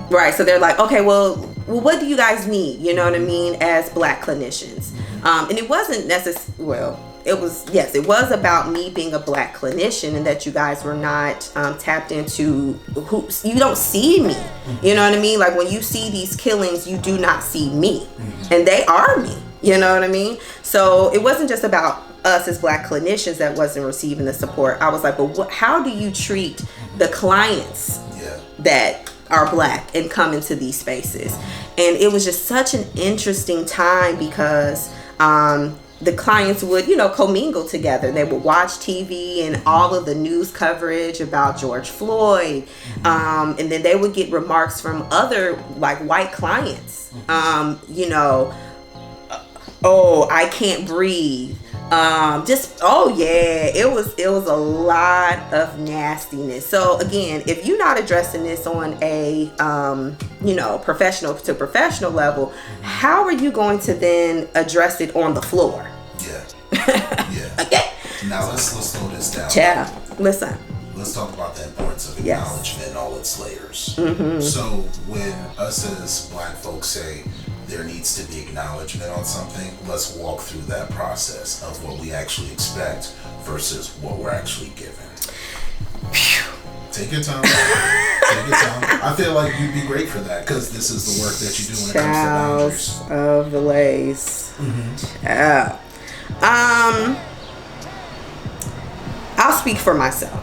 [SPEAKER 2] right? So they're like, okay, well, what do you guys need? You know what I mean, as black clinicians, and it wasn't necessarily it was about me being a black clinician, and that you guys were not tapped into who you don't see me. You know what I mean? Like when you see these killings, you do not see me, and they are me. You know what I mean? So it wasn't just about us as black clinicians that wasn't receiving the support. I was like, but how do you treat the clients that are black and come into these spaces? And it was just such an interesting time because the clients would, commingle together. They would watch TV and all of the news coverage about George Floyd. And then they would get remarks from other like white clients. Oh, I can't breathe. It was a lot of nastiness. So again, if you're not addressing this on a professional to professional level, how are you going to then address it on the floor?
[SPEAKER 1] Yeah.
[SPEAKER 2] Okay.
[SPEAKER 1] Now let's slow this down.
[SPEAKER 2] Child, listen.
[SPEAKER 1] Let's talk about the importance of acknowledgement and all its layers. So when us as black folks say there needs to be acknowledgement on something, let's walk through that process of what we actually expect versus what we're actually given. Take your time. I feel like you'd be great for that because this is the work that you do when it comes to boundaries.
[SPEAKER 2] Of the lace. I'll speak for myself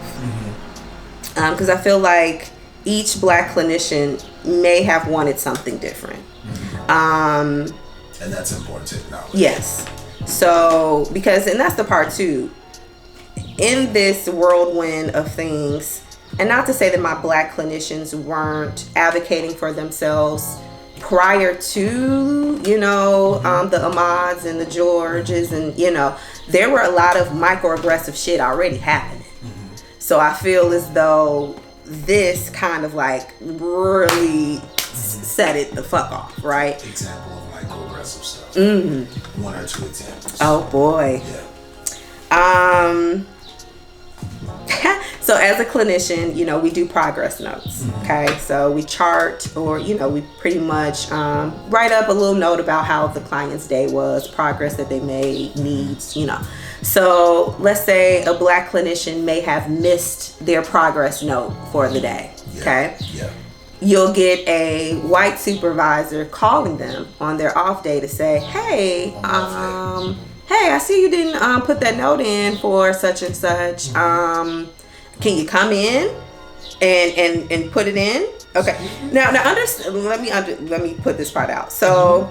[SPEAKER 2] because I feel like each black clinician may have wanted something different.
[SPEAKER 1] And that's important to acknowledge.
[SPEAKER 2] Yes. So, and that's the part too. in this whirlwind of things, and not to say that my Black clinicians weren't advocating for themselves prior to, the Ahmads and the Georges, and, there were a lot of microaggressive shit already happening. So I feel as though this kind of like really set it the fuck off, right?
[SPEAKER 1] Example of microaggressive stuff. One or two examples.
[SPEAKER 2] Oh boy.
[SPEAKER 1] Yeah.
[SPEAKER 2] So as a clinician, we do progress notes. Okay, so we chart, or we pretty much write up a little note about how the client's day was, progress that they made, needs. So let's say a Black clinician may have missed their progress note for the day. Okay.
[SPEAKER 1] Yeah.
[SPEAKER 2] You'll get a white supervisor calling them on their off day to say, hey, hey, I see you didn't put that note in for such and such. Can you come in and put it in? Okay. Now let me put this part out. So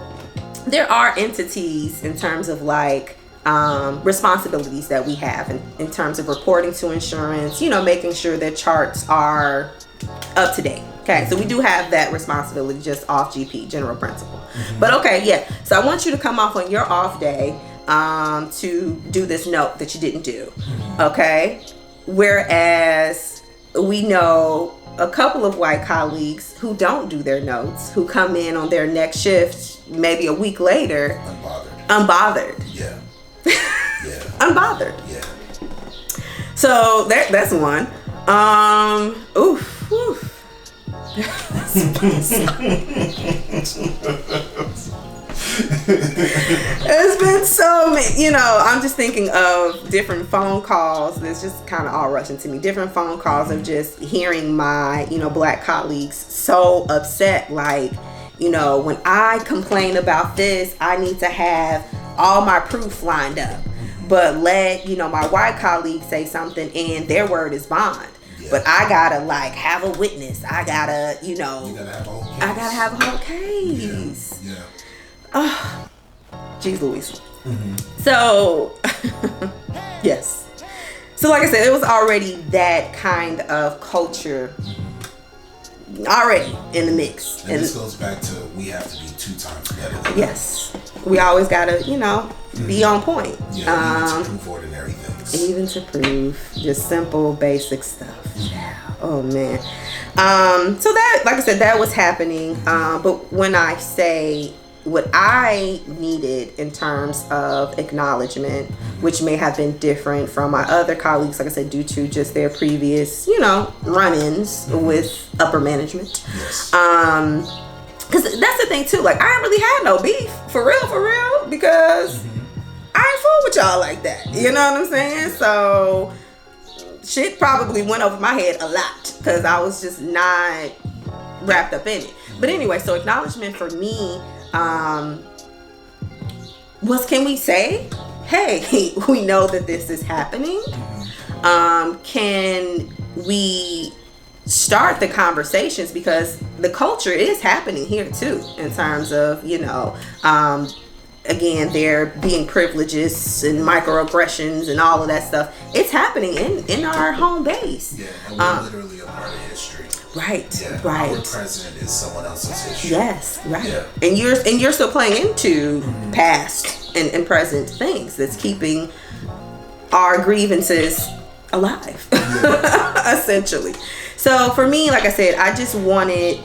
[SPEAKER 2] there are entities in terms of like responsibilities that we have in terms of reporting to insurance, making sure that charts are up to date. Okay, so we do have that responsibility just off GP, general principle. But okay, yeah. So I want you to come off on your off day to do this note that you didn't do. Okay? Whereas we know a couple of white colleagues who don't do their notes, who come in on their next shift maybe a week later. Unbothered.
[SPEAKER 1] Yeah. Yeah.
[SPEAKER 2] Unbothered.
[SPEAKER 1] Yeah.
[SPEAKER 2] So that's one. Oof. It's been so many, I'm just thinking of different phone calls that's just kind of all rushing to me. Different phone calls of just hearing my, Black colleagues so upset. Like, when I complain about this, I need to have all my proof lined up. But let, my white colleagues say something and their word is bond. Yeah. But I gotta like have a witness. I gotta,
[SPEAKER 1] you gotta have a whole case.
[SPEAKER 2] I gotta have a whole case.
[SPEAKER 1] Yeah.
[SPEAKER 2] Oh, geez Louise. So, yes. So like I said, it was already that kind of culture already in the mix.
[SPEAKER 1] And this goes back to we have to be 2 times better than
[SPEAKER 2] yes. We always gotta, be on point.
[SPEAKER 1] Yeah, even to prove ordinary things.
[SPEAKER 2] Even to prove just simple, basic stuff. Yeah. Oh man. So that, like I said, that was happening. But when I say what I needed in terms of acknowledgement, which may have been different from my other colleagues, like I said, due to just their previous, run-ins with upper management.
[SPEAKER 1] Yes.
[SPEAKER 2] Because that's the thing too. Like, I ain't really had no beef for real, because I ain't fool with y'all like that. You know what I'm saying? So shit probably went over my head a lot because I was just not wrapped up in it. But anyway, so acknowledgement for me was, can we say, hey, we know that this is happening? Can we start the conversations, because the culture is happening here too, in terms of, again, there being privileges and microaggressions and all of that stuff. It's happening in our home base.
[SPEAKER 1] Yeah, and we're literally a part of history.
[SPEAKER 2] Right.
[SPEAKER 1] Yeah,
[SPEAKER 2] right.
[SPEAKER 1] Our president is someone else's history.
[SPEAKER 2] Yes, right.
[SPEAKER 1] Yeah.
[SPEAKER 2] And you're still playing into past and present things that's keeping our grievances alive, essentially. So for me, like I said, I just wanted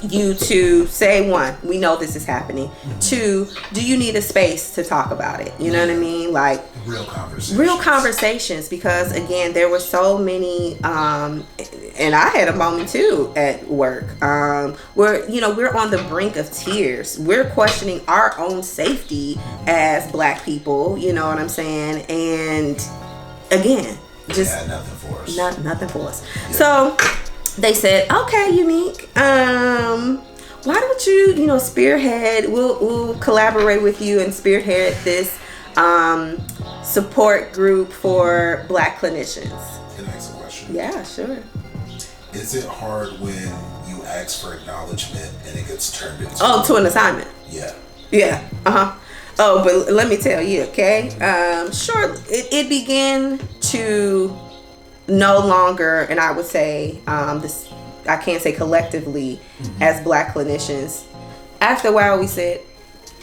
[SPEAKER 2] you to say, 1, we know this is happening. 2, do you need a space to talk about it? You know what I mean? Like
[SPEAKER 1] real conversations,
[SPEAKER 2] because again, there were so many, and I had a moment too at work, where, we're on the brink of tears. We're questioning our own safety as Black people, you know what I'm saying? And again, just
[SPEAKER 1] nothing for us.
[SPEAKER 2] Nothing for us.
[SPEAKER 1] Yeah.
[SPEAKER 2] So they said, okay, Unique, why don't you, spearhead, we'll collaborate with you and spearhead this support group for Black clinicians.
[SPEAKER 1] Can I ask a question?
[SPEAKER 2] Yeah, sure.
[SPEAKER 1] Is it hard when you ask for acknowledgement and it gets turned into
[SPEAKER 2] to an assignment?
[SPEAKER 1] Yeah.
[SPEAKER 2] Yeah. Oh, but let me tell you, okay? Sure, it began to no longer, and I would say this, I can't say collectively as Black clinicians. After a while, we said,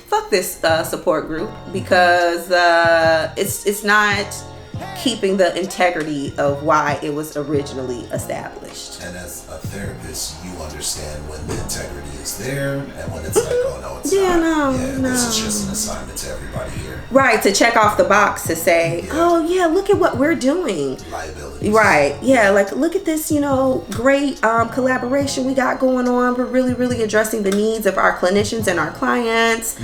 [SPEAKER 2] "Fuck this support group," because it's not keeping the integrity of why it was originally established.
[SPEAKER 1] And as a therapist, you understand when the integrity is there and when it's like, oh no, it's not. This is just an assignment to everybody here.
[SPEAKER 2] Right, to check off the box to say, oh yeah, look at what we're doing.
[SPEAKER 1] Liabilities.
[SPEAKER 2] Right, yeah, like look at this, great collaboration we got going on. We're really, really addressing the needs of our clinicians and our clients.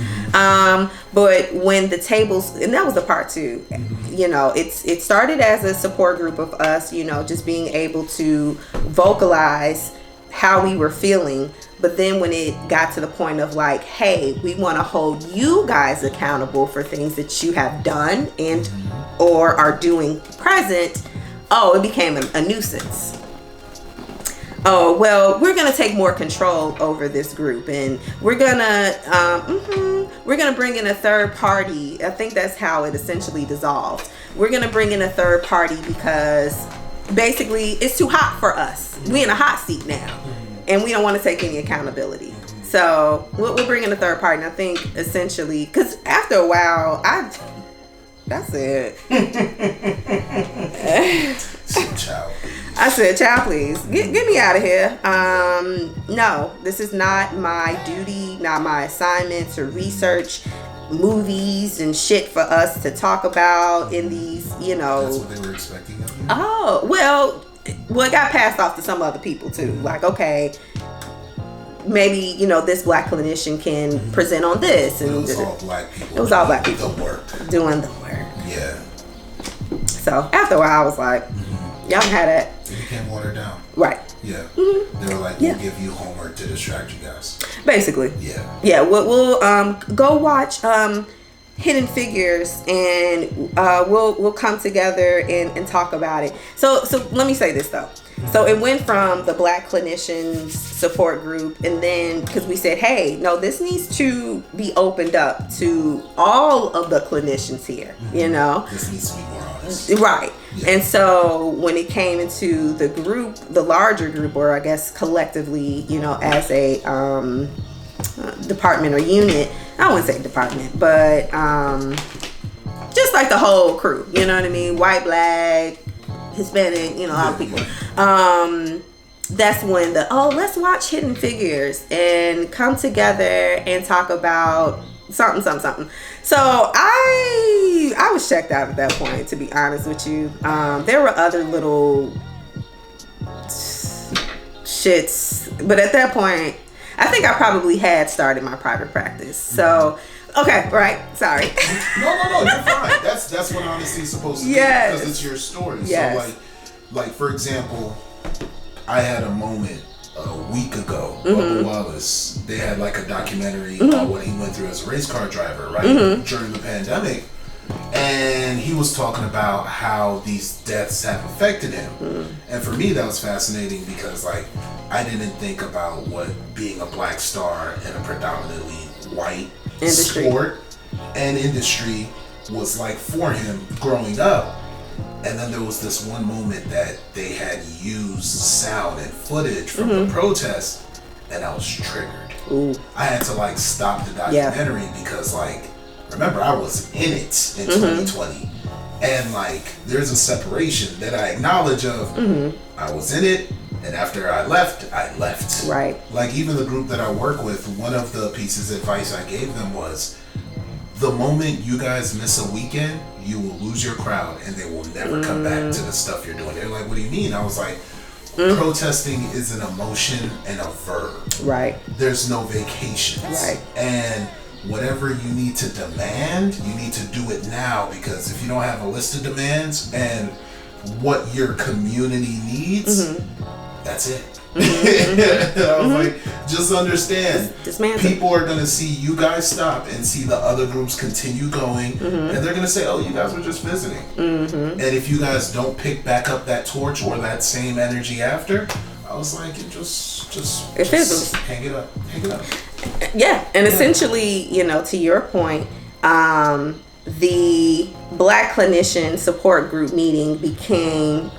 [SPEAKER 2] But when the tables, and that was the part too, it started as a support group of us, just being able to vocalize how we were feeling. But then when it got to the point of like, hey, we want to hold you guys accountable for things that you have done and or are doing present, it became a nuisance. Oh, well, we're going to take more control over this group, and we're going to bring in a third party. I think that's how it essentially dissolved. We're going to bring in a third party because basically it's too hot for us. We're in a hot seat now, and we don't want to take any accountability. So we'll bring in a third party. And I think essentially, because after a while, that's it. I said, child, please, get me out of here. No, this is not my duty, not my assignment to research movies and shit for us to talk about in these,
[SPEAKER 1] That's what they were expecting of you?
[SPEAKER 2] Oh, well, it got passed off to some other people too. Like, okay, maybe, this Black clinician can present on this. And
[SPEAKER 1] it was all Black people.
[SPEAKER 2] It was all Black people.
[SPEAKER 1] The work.
[SPEAKER 2] Doing the work.
[SPEAKER 1] Yeah.
[SPEAKER 2] So after a while, I was like, y'all had it.
[SPEAKER 1] It became watered down.
[SPEAKER 2] Right.
[SPEAKER 1] Yeah. They were like, we'll give you homework to distract you guys.
[SPEAKER 2] Basically.
[SPEAKER 1] Yeah.
[SPEAKER 2] Yeah. We'll go watch Hidden Figures, and we'll come together and talk about it. So let me say this though. So it went from the Black clinicians support group, and then because we said, hey, no, this needs to be opened up to all of the clinicians here.
[SPEAKER 1] This needs to be more honest.
[SPEAKER 2] Right.
[SPEAKER 1] Yeah.
[SPEAKER 2] And so when it came into the group, the larger group, or I guess collectively, as a department or unit, I wouldn't say department, but just like the whole crew, you know what I mean? White, Black, Hispanic, a lot of people. That's when let's watch Hidden Figures and come together and talk about something. So I was checked out at that point, to be honest with you. There were other little shits, but at that point, I think I probably had started my private practice. So, okay, right, sorry.
[SPEAKER 1] No, you're fine. That's what honesty is supposed to be, because it's your story.
[SPEAKER 2] Yes.
[SPEAKER 1] So like for example, I had a moment a week ago. Bubba Wallace, they had like a documentary about what he went through as a race car driver, right, during the pandemic, and he was talking about how these deaths have affected him. And for me, that was fascinating because I didn't think about what being a Black star in a predominantly white sport and industry was like for him growing up. And then there was this one moment that they had used sound and footage from the protest, and I was triggered.
[SPEAKER 2] Ooh.
[SPEAKER 1] I had to stop the documentary because remember, I was in it in 2020, and there's a separation that I acknowledge of. I was in it, and after I left.
[SPEAKER 2] Right.
[SPEAKER 1] Even the group that I work with, one of the pieces of advice I gave them was, the moment you guys miss a weekend, you will lose your crowd and they will never come back to the stuff you're doing. They're like, what do you mean? I was like, protesting is an emotion and a verb.
[SPEAKER 2] Right.
[SPEAKER 1] There's no vacations.
[SPEAKER 2] Right.
[SPEAKER 1] And whatever you need to demand, you need to do it now, because if you don't have a list of demands and what your community needs, that's it. I was like, just understand, people are going to see you guys stop and see the other groups continue going, and they're going to say, oh, you guys were just visiting. And if you guys don't pick back up that torch or that same energy after, I was like, just hang it up.
[SPEAKER 2] Yeah, and essentially, to your point, The Black Clinician Support Group meeting became,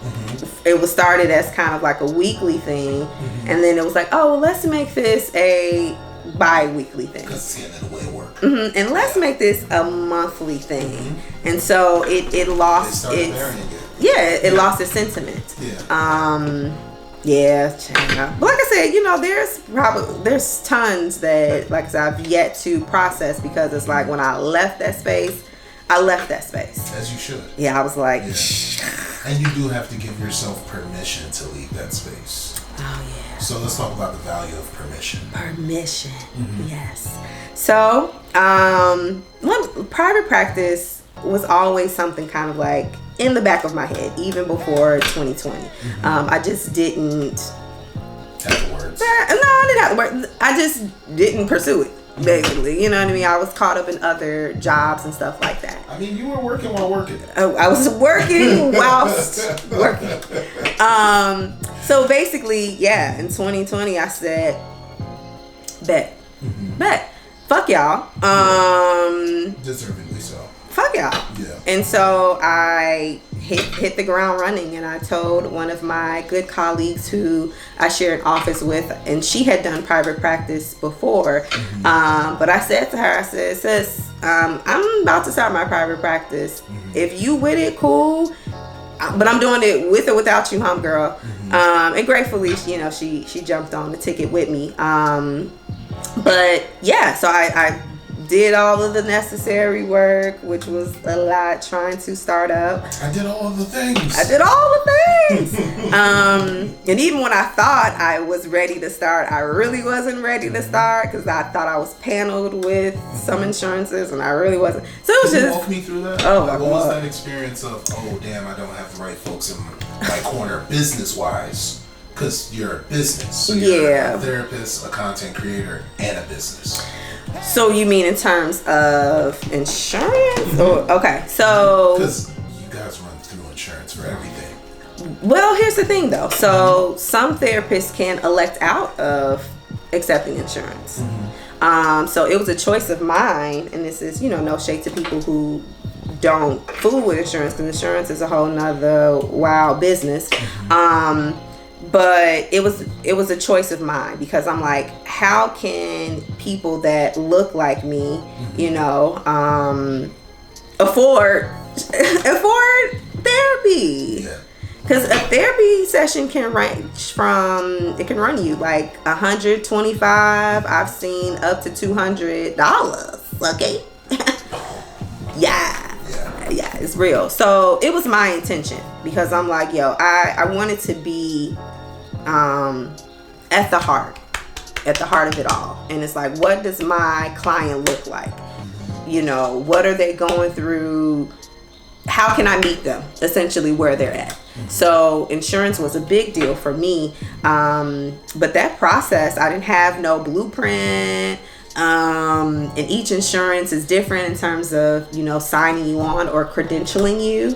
[SPEAKER 2] it was started as kind of like a weekly thing, and then it was like, oh, well, let's make this a bi-weekly thing.
[SPEAKER 1] Because it's getting in the way of work.
[SPEAKER 2] And let's make this a monthly thing. And so it lost its lost its sentiment. Yeah, but like I said, there's tons that, like I said, I've yet to process, because it's like when I left that space. As
[SPEAKER 1] you should.
[SPEAKER 2] Yeah, I was like,
[SPEAKER 1] and you do have to give yourself permission to leave that space.
[SPEAKER 2] Oh yeah.
[SPEAKER 1] So let's talk about the value of permission.
[SPEAKER 2] Yes. So, private practice was always something kind of like in the back of my head, even before 2020. I just didn't
[SPEAKER 1] have the words.
[SPEAKER 2] No, I didn't have the words. I just didn't pursue it. Basically, you know what I mean? I was caught up in other jobs and stuff like that.
[SPEAKER 1] I mean, you were working while working.
[SPEAKER 2] Oh, I was working whilst working. So basically, yeah, in 2020, I said, bet, fuck y'all.
[SPEAKER 1] Deservedly so.
[SPEAKER 2] Fuck y'all.
[SPEAKER 1] Yeah.
[SPEAKER 2] And so I hit the ground running, and I told one of my good colleagues who I shared an office with, and she had done private practice before, but I said to her, I said, sis, I'm about to start my private practice. If you with it, cool, but I'm doing it with or without you, homegirl. And gratefully, she jumped on the ticket with me. But yeah, so I did all of the necessary work, which was a lot, trying to start up.
[SPEAKER 1] I did all the things.
[SPEAKER 2] And even when I thought I was ready to start, I really wasn't ready to start, because I thought I was paneled with some insurances, and I really wasn't. So it was
[SPEAKER 1] Can
[SPEAKER 2] just...
[SPEAKER 1] you walk me through that?
[SPEAKER 2] Oh,
[SPEAKER 1] what was that experience of, oh, damn, I don't have the right folks in my corner business-wise? Because you're a business. So you're a therapist, a content creator, and a business.
[SPEAKER 2] So you mean in terms of insurance? Okay, so...
[SPEAKER 1] Because you guys run through insurance for everything.
[SPEAKER 2] Well, here's the thing, though. So some therapists can elect out of accepting insurance. So it was a choice of mine, and this is, no shade to people who don't fool with insurance, because insurance is a whole nother wild business. But it was a choice of mine, because I'm like, how can people that look like me, afford therapy? Because a therapy session can range from, it can run you like $125. I've seen up to $200. Okay. Yeah, it's real. So it was my intention, because I'm like, I wanted to be at the heart of it all. And it's like, what does my client look like? What are they going through? How can I meet them essentially where they're at? So insurance was a big deal for me. But that process, I didn't have no blueprint. And each insurance is different in terms of, signing you on or credentialing you.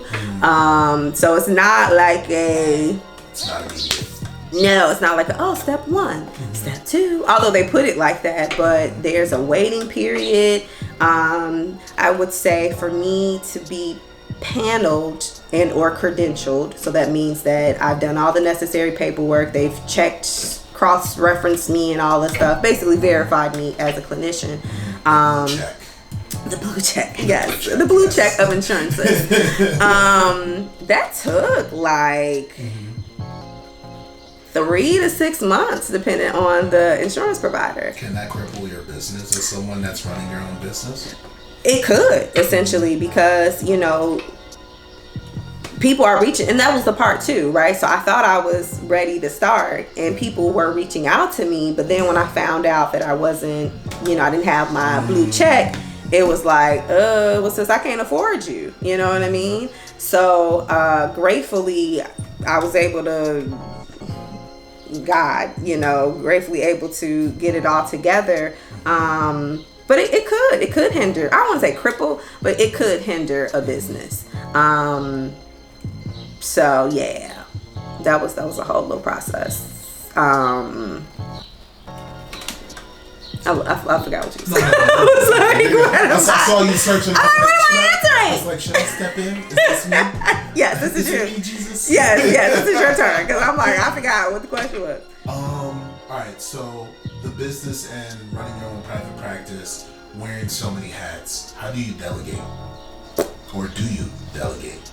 [SPEAKER 2] So it's not like
[SPEAKER 1] it's not immediate.
[SPEAKER 2] No, it's not like, step 1, step 2, although they put it like that, but there's a waiting period. I would say for me to be paneled and or credentialed, so that means that I've done all the necessary paperwork, they've checked, cross-referenced me and all that stuff, basically verified me as a clinician.
[SPEAKER 1] Check.
[SPEAKER 2] The blue check, yes. The blue check of insurances. That took like 3 to 6 months, depending on the insurance provider.
[SPEAKER 1] Can that cripple your business as someone that's running your own business?
[SPEAKER 2] It could, essentially, because, people are reaching, and that was the part too, right? So I thought I was ready to start, and people were reaching out to me, but then when I found out that I wasn't, I didn't have my blue check, it was like, well, since I can't afford you, you know what I mean? So gratefully, I was able to, gratefully able to get it all together. But it could hinder, I don't want to say cripple, but it could hinder a business. So yeah, that was a whole little process. I forgot what you said.
[SPEAKER 1] I saw you searching. I was like, should I step in? Is this me?
[SPEAKER 2] Yes, this is you.
[SPEAKER 1] Me, Jesus?
[SPEAKER 2] Yes, this is your turn. Because I'm like, I forgot what the question was.
[SPEAKER 1] Alright, so the business and running your own private practice, wearing so many hats, how do you delegate? Or do you delegate?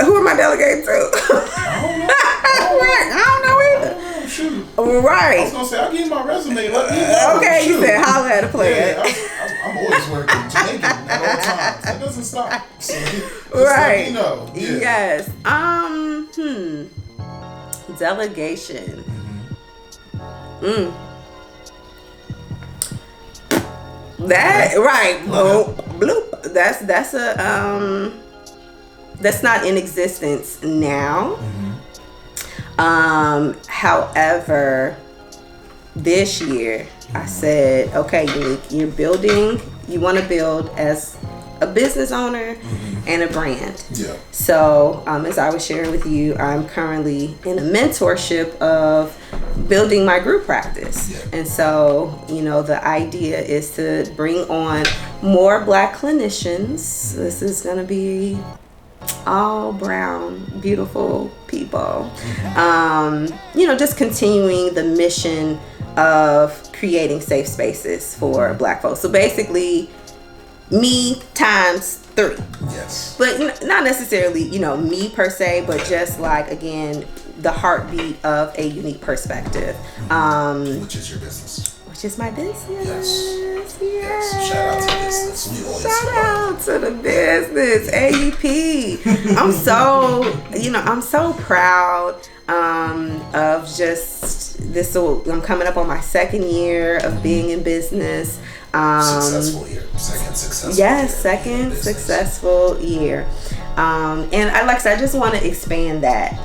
[SPEAKER 2] Who am I delegating to?
[SPEAKER 1] I don't know.
[SPEAKER 2] I don't know either.
[SPEAKER 1] Shoot.
[SPEAKER 2] Right.
[SPEAKER 1] I was gonna say, I'll give you my resume. Let me know.
[SPEAKER 2] Okay,
[SPEAKER 1] Shoot.
[SPEAKER 2] you said holla at a player.
[SPEAKER 1] Yeah, I'm always working Jamaican at all times. That doesn't stop. So just
[SPEAKER 2] right.
[SPEAKER 1] let me know. Yeah.
[SPEAKER 2] Yes. Delegation. That right. Bloop. That's not in existence now. However, this year I said, okay, you want to build as a business owner and a brand. Yeah. So as I was sharing with you, I'm currently in a mentorship of building my group practice. Yeah. And so, the idea is to bring on more Black clinicians. This is going to be all brown, beautiful people. Just continuing the mission of creating safe spaces for Black folks. So basically, me times 3.
[SPEAKER 1] Yes.
[SPEAKER 2] But not necessarily, me per se, but just like, again, the heartbeat of a unique perspective.
[SPEAKER 1] Which is your business.
[SPEAKER 2] Which is my business.
[SPEAKER 1] Yes. Shout out to the business. We always
[SPEAKER 2] Shout out to the business. AUP. I'm so proud of just this. I'm coming up on my 2nd year of being in business.
[SPEAKER 1] Successful year. Second successful year.
[SPEAKER 2] Yes, second successful year. And I just want to expand that.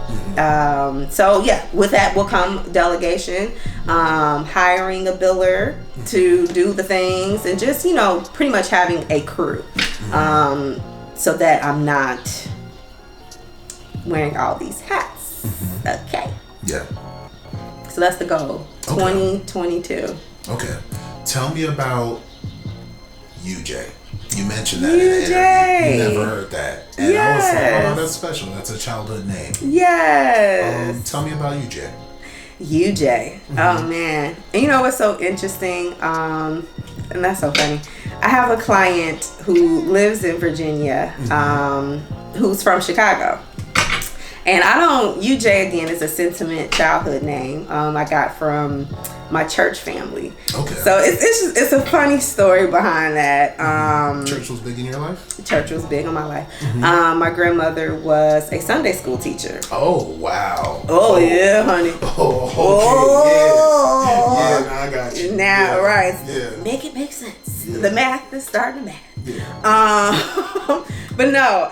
[SPEAKER 2] With that will come delegation, hiring a biller to do the things, and just, pretty much having a crew, so that I'm not wearing all these hats. Okay.
[SPEAKER 1] Yeah.
[SPEAKER 2] So that's the goal. 2022.
[SPEAKER 1] Okay. Tell me about UJ. You mentioned that in the interview. You never heard that. And I was like, oh, that's special. That's a childhood name.
[SPEAKER 2] Yes.
[SPEAKER 1] Tell me about UJ.
[SPEAKER 2] UJ. Oh, man. And you know what's so interesting? And that's so funny. I have a client who lives in Virginia, who's from Chicago. And UJ again is a sentiment childhood name I got from my church family. Okay. So it's a funny story behind that.
[SPEAKER 1] Church was big in your life?
[SPEAKER 2] Church was big in my life. My grandmother was a Sunday school teacher.
[SPEAKER 1] Oh, wow.
[SPEAKER 2] Oh, yeah, honey.
[SPEAKER 1] Oh, okay. Yeah, I got you.
[SPEAKER 2] Now, right.
[SPEAKER 1] Yeah.
[SPEAKER 2] Make it make sense. Yeah. The math is starting to math. Yeah. But no,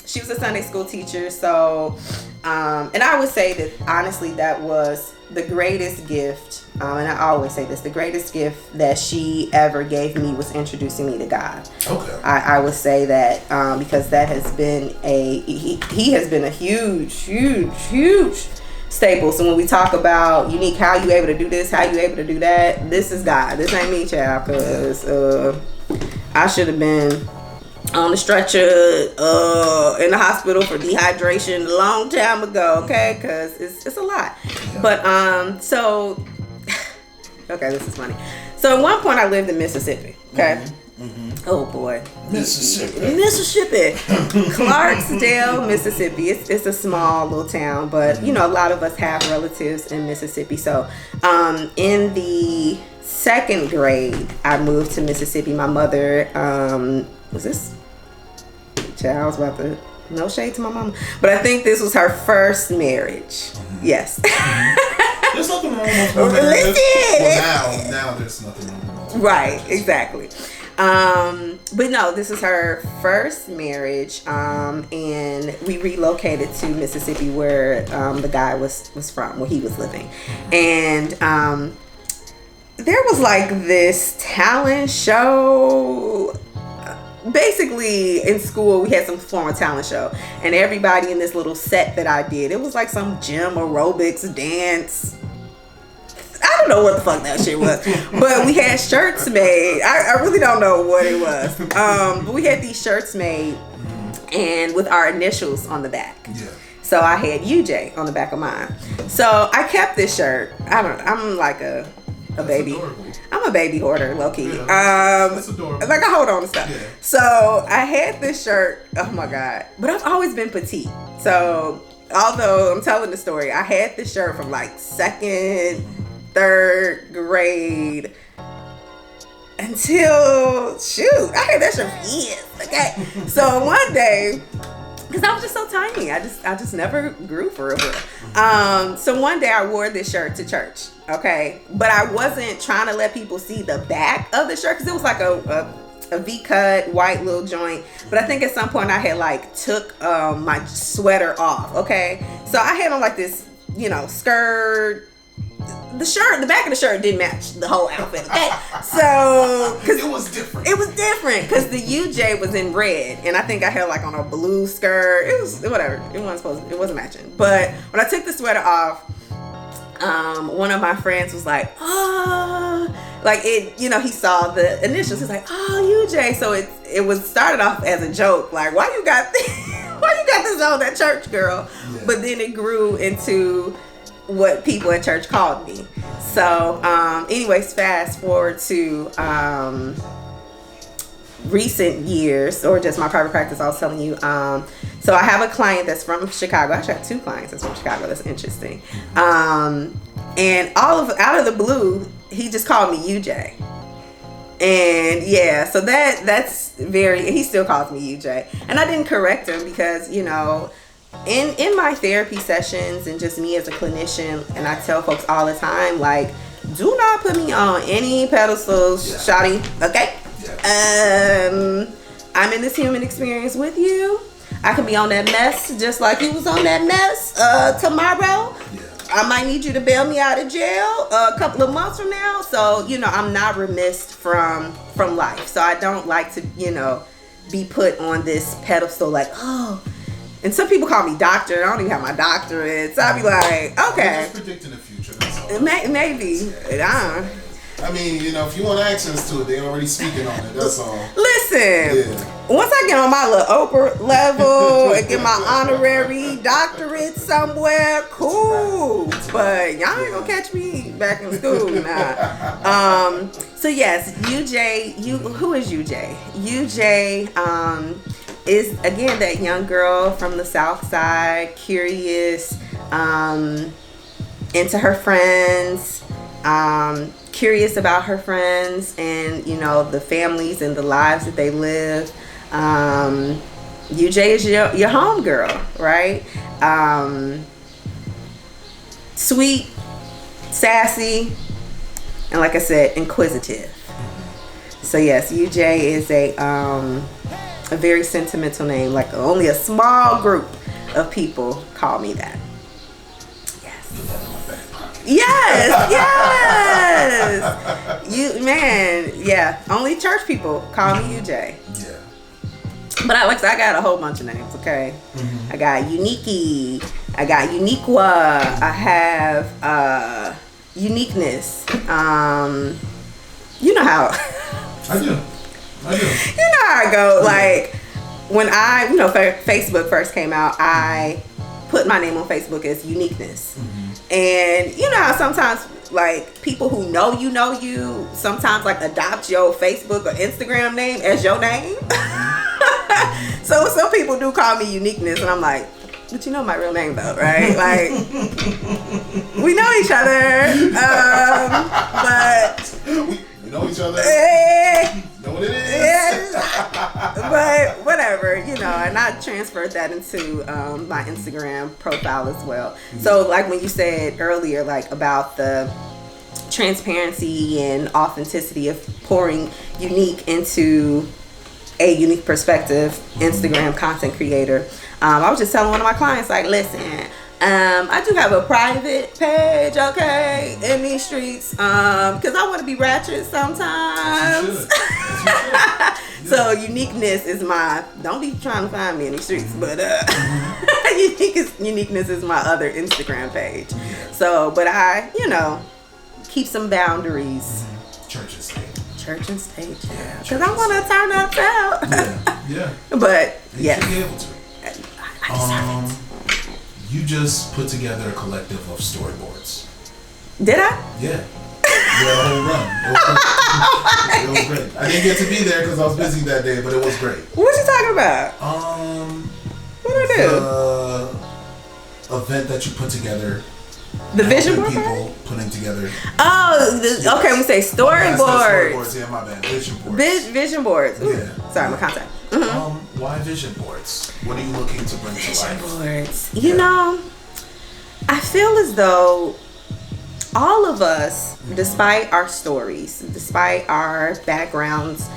[SPEAKER 2] she was a Sunday school teacher. So, and I would say that honestly, that was the greatest gift. And I always say this, the greatest gift that she ever gave me was introducing me to God. Okay. I would say that, because that has been he has been a huge staple. So when we talk about unique, how you able to do this, how you able to do that, this is God. This ain't me, child, because I should have been on the stretcher in the hospital for dehydration a long time ago, okay? Because it's a lot. But okay, this is funny. So at one point I lived in Mississippi, okay? Oh boy, Mississippi. Clarksdale, Mississippi. It's a small little town, but a lot of us have relatives in Mississippi. So in the 2nd grade I moved to Mississippi. My mother was this child, I was about to, no shade to my mama, but I think this was her first marriage. Yes.
[SPEAKER 1] There's nothing wrong with one marriage. Well, now there's nothing wrong with multiple
[SPEAKER 2] right, exactly. But no, this is her first marriage, and we relocated to Mississippi where the guy was from, where he was living. And there was like this talent show. Basically, in school, we had some form of talent show, and everybody in this little set that I did, it was like some gym aerobics dance I don't know what the fuck that shit was. But we had shirts made. I really don't know what it was. But we had these shirts made and with our initials on the back.
[SPEAKER 1] Yeah.
[SPEAKER 2] So I had UJ on the back of mine. So I kept this shirt. I'm like a baby.
[SPEAKER 1] Adorable.
[SPEAKER 2] I'm a baby hoarder, low key.
[SPEAKER 1] Yeah, that's adorable.
[SPEAKER 2] Like I hold on to stuff.
[SPEAKER 1] Yeah.
[SPEAKER 2] So I had this shirt. Oh my God. But I've always been petite. So although I'm telling the story, I had this shirt from like 2nd, 3rd grade until, shoot, I had that shirt for years. Okay. So one day, because I was just so tiny. I just never grew for real. So one day I wore this shirt to church. Okay. But I wasn't trying to let people see the back of the shirt because it was like a V-cut, white little joint. But I think at some point I had like took my sweater off. Okay. So I had on like this, skirt. The back of the shirt didn't match the whole outfit. Okay. So, cause
[SPEAKER 1] it was different.
[SPEAKER 2] It was different because the UJ was in red, and I think I had like on a blue skirt. It was whatever. It wasn't matching. But when I took the sweater off, one of my friends was like, "Oh," like it. He saw the initials. He's like, "Oh, UJ." So it was started off as a joke, like, "Why you got this? Why you got this on that church, girl?" Yeah. But then it grew into what people at church called me. So anyways, fast forward to recent years, or just my private practice. I was telling you, so I have a client that's from Chicago. Actually, I have 2 clients that's from Chicago. That's interesting. And out of the blue, he just called me UJ. And yeah, so that's he still calls me UJ. And I didn't correct him because, in my therapy sessions and just me as a clinician, and I tell folks all the time, like, do not put me on any pedestals, shawty, okay? Yeah. I'm in this human experience with you. I could be on that mess just like you was on that mess tomorrow. Yeah. I might need you to bail me out of jail a couple of months from now. So, I'm not remiss from life. So I don't like to, be put on this pedestal like, oh. And some people call me doctor. I don't even have my doctorate. So I'll be like, okay.
[SPEAKER 1] Just predicting the future. That's all.
[SPEAKER 2] Maybe.
[SPEAKER 1] I mean, if you want access to it, they're already speaking on it. That's all.
[SPEAKER 2] Listen, once I get on my little Oprah level and get my honorary doctorate somewhere, cool. But y'all ain't gonna catch me back in school now. So yes, UJ. Who is UJ? UJ is again that young girl from the South Side, curious, into her friends. Curious about her friends and the families and the lives that they live. UJ is your home girl, right? Sweet, sassy, and like I said, inquisitive. So yes, UJ is a very sentimental name. Like only a small group of people call me that. Yes. Only church people call me UJ.
[SPEAKER 1] Yeah.
[SPEAKER 2] But I got a whole bunch of names, okay? Mm-hmm. I got Unique, I got Uniqua, I have Uniqueness. You know how
[SPEAKER 1] I do.
[SPEAKER 2] You know how I go. Like when Facebook first came out, I put my name on Facebook as Uniqueness. Mm-hmm. And you know how sometimes like people who know you sometimes like adopt your Facebook or Instagram name as your name. So some people do call me Uniqueness, and I'm like, but you know my real name though, right? Like we know each other, but
[SPEAKER 1] we know each other. Know what it is.
[SPEAKER 2] But whatever, and I transferred that into my Instagram profile as well. So like when you said earlier, like about the transparency and authenticity of pouring unique into a unique perspective Instagram content creator, I was just telling one of my clients, like, listen, I do have a private page, okay, in these streets, because I want to be ratchet sometimes. So uniqueness is don't be trying to find me in these streets, but uniqueness is my other Instagram page. So, but I, keep some boundaries.
[SPEAKER 1] Mm-hmm. Church and state.
[SPEAKER 2] Church and state, yeah. Because I want to turn up out.
[SPEAKER 1] Yeah.
[SPEAKER 2] But,
[SPEAKER 1] you should be able to.
[SPEAKER 2] I deserve it.
[SPEAKER 1] You just put together a collective of storyboards.
[SPEAKER 2] Did I?
[SPEAKER 1] Yeah. Yeah, the whole run. It was great. I didn't get to be there because I was busy that day, but it was great.
[SPEAKER 2] What you talking about? What I do?
[SPEAKER 1] The event that you put together.
[SPEAKER 2] The vision board.
[SPEAKER 1] People putting together.
[SPEAKER 2] Oh, yes. Okay. We say storyboards.
[SPEAKER 1] Storyboards. Yeah, my bad. Vision boards.
[SPEAKER 2] Vision boards. Ooh.
[SPEAKER 1] Yeah.
[SPEAKER 2] Sorry, my contact. Mm-hmm.
[SPEAKER 1] Why vision boards? What are you looking to bring to life?
[SPEAKER 2] Vision boards. You know, I feel as though all of us, despite our stories, despite our backgrounds,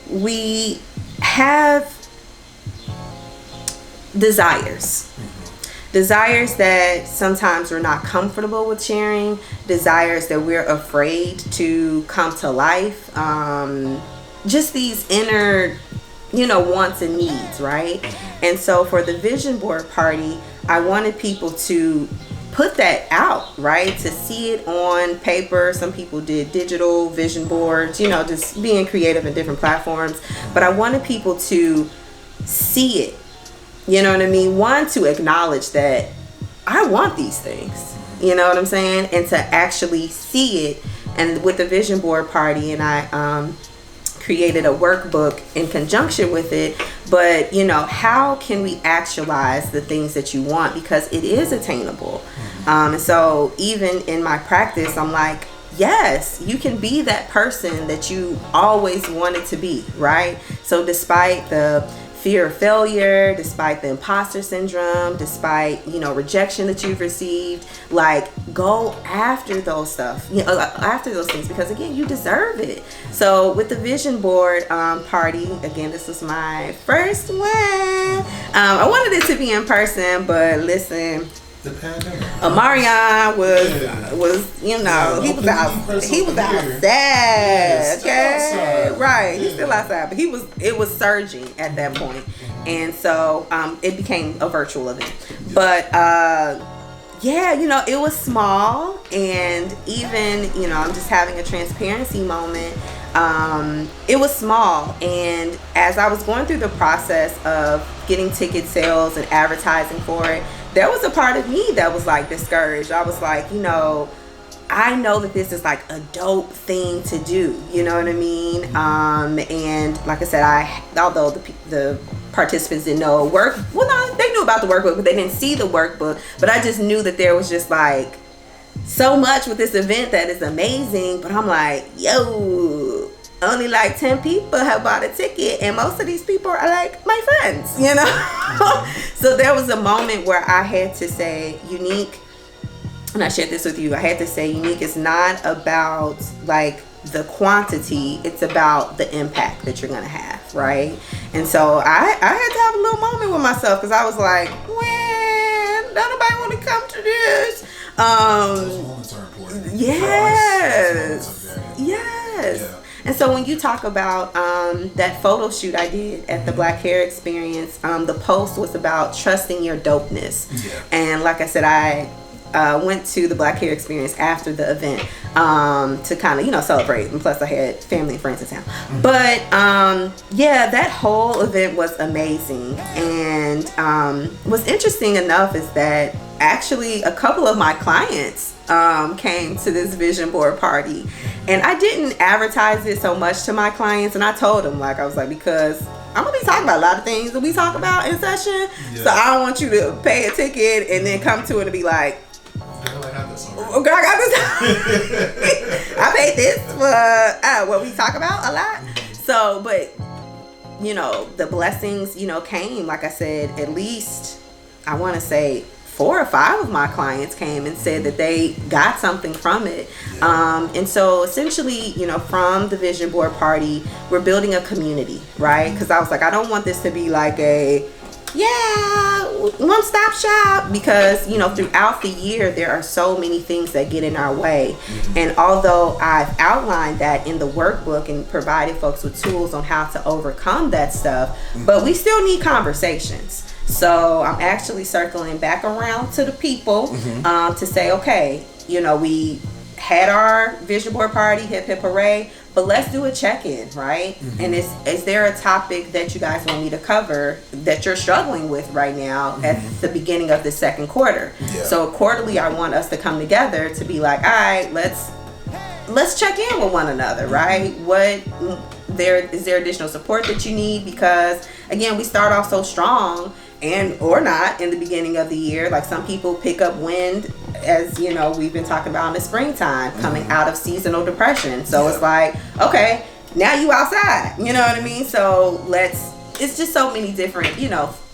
[SPEAKER 2] we have desires. Desires that sometimes we're not comfortable with sharing, desires that we're afraid to come to life, just these inner, wants and needs, right? And so for the vision board party, I wanted people to put that out, right? To see it on paper. Some people did digital vision boards, just being creative in different platforms. But I wanted people to see it. You know what I mean? One, to acknowledge that I want these things. You know what I'm saying? And to actually see it. And with the vision board party, and I created a workbook in conjunction with it. But, how can we actualize the things that you want? Because it is attainable. And so even in my practice, I'm like, yes, you can be that person that you always wanted to be, right? So despite the fear of failure, despite the imposter syndrome, despite, rejection that you've received, like, go after those stuff, after those things, because again, you deserve it. So with the vision board party, again, this was my first one. I wanted it to be in person, but listen,
[SPEAKER 1] the pandemic.
[SPEAKER 2] Amarion was he was outside. Okay, right. He's still outside, but it was surging at that point, and so it became a virtual event. But it was small, and even I'm just having a transparency moment. It was small, and as I was going through the process of getting ticket sales and advertising for it, there was a part of me that was like discouraged. I was like, I know that this is like a dope thing to do. You know what I mean? And like I said, although the participants didn't know they knew about the workbook, but they didn't see the workbook. But I just knew that there was just like so much with this event that is amazing. But I'm like, yo, only like 10 people have bought a ticket, and most of these people are like my friends, So there was a moment where I had to say, Unique, and I shared this with you, I had to say, Unique is not about like the quantity, it's about the impact that you're gonna have, right? And so I had to have a little moment with myself, because I was like, when nobody want to come to this.
[SPEAKER 1] Those moments are important.
[SPEAKER 2] Yes.
[SPEAKER 1] Yes. Yeah.
[SPEAKER 2] And so when you talk about that photo shoot I did at the Black Hair Experience, the post was about trusting your dopeness. Yeah. And like I said, I went to the Black Hair Experience after the event to kind of, celebrate. And plus I had family and friends in town. Mm-hmm. But that whole event was amazing. And what's interesting enough is that actually a couple of my clients came to this vision board party, and I didn't advertise it so much to my clients, and I told them, I was like, because I'm gonna be talking about a lot of things that we talk about in session, so I don't want you to pay a ticket and then come to it and be like, girl, I got this already. Girl, I got this. I paid this for what we talk about a lot. So, but the blessings came, like I said, at least I want to say 4 or 5 of my clients came and said that they got something from it. And so essentially, from the vision board party, we're building a community, right? Because I was like, I don't want this to be like a one-stop shop, because throughout the year there are so many things that get in our way. And although I've outlined that in the workbook and provided folks with tools on how to overcome that stuff, but we still need conversations. So I'm actually circling back around to the people to say, okay, we had our vision board party, hip hip hooray, but let's do a check-in, right? Mm-hmm. And is there a topic that you guys want me to cover that you're struggling with right now at the beginning of the second quarter? Yeah. So quarterly, I want us to come together to be like, all right, let's check in with one another, right? Is there additional support that you need? Because again, we start off so strong, and or not in the beginning of the year. Like some people pick up wind, as you know, we've been talking about in the springtime, coming out of seasonal depression. So it's like, okay, now you outside, you know what I mean? So it's just so many different,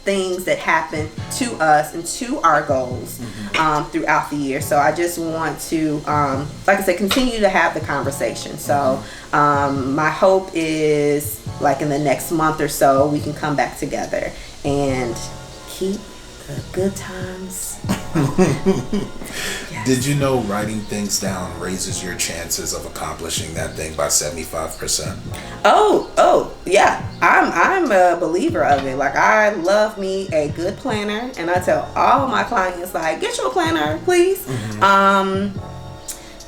[SPEAKER 2] things that happen to us and to our goals throughout the year. So I just want to, like I said, continue to have the conversation. So my hope is like in the next month or so, we can come back together and keep the good times.
[SPEAKER 1] Yes. Did you know writing things down raises your chances of accomplishing that thing by 75%?
[SPEAKER 2] Oh, yeah. I'm a believer of it. Like, I love me a good planner, and I tell all my clients, like, get you a planner, please.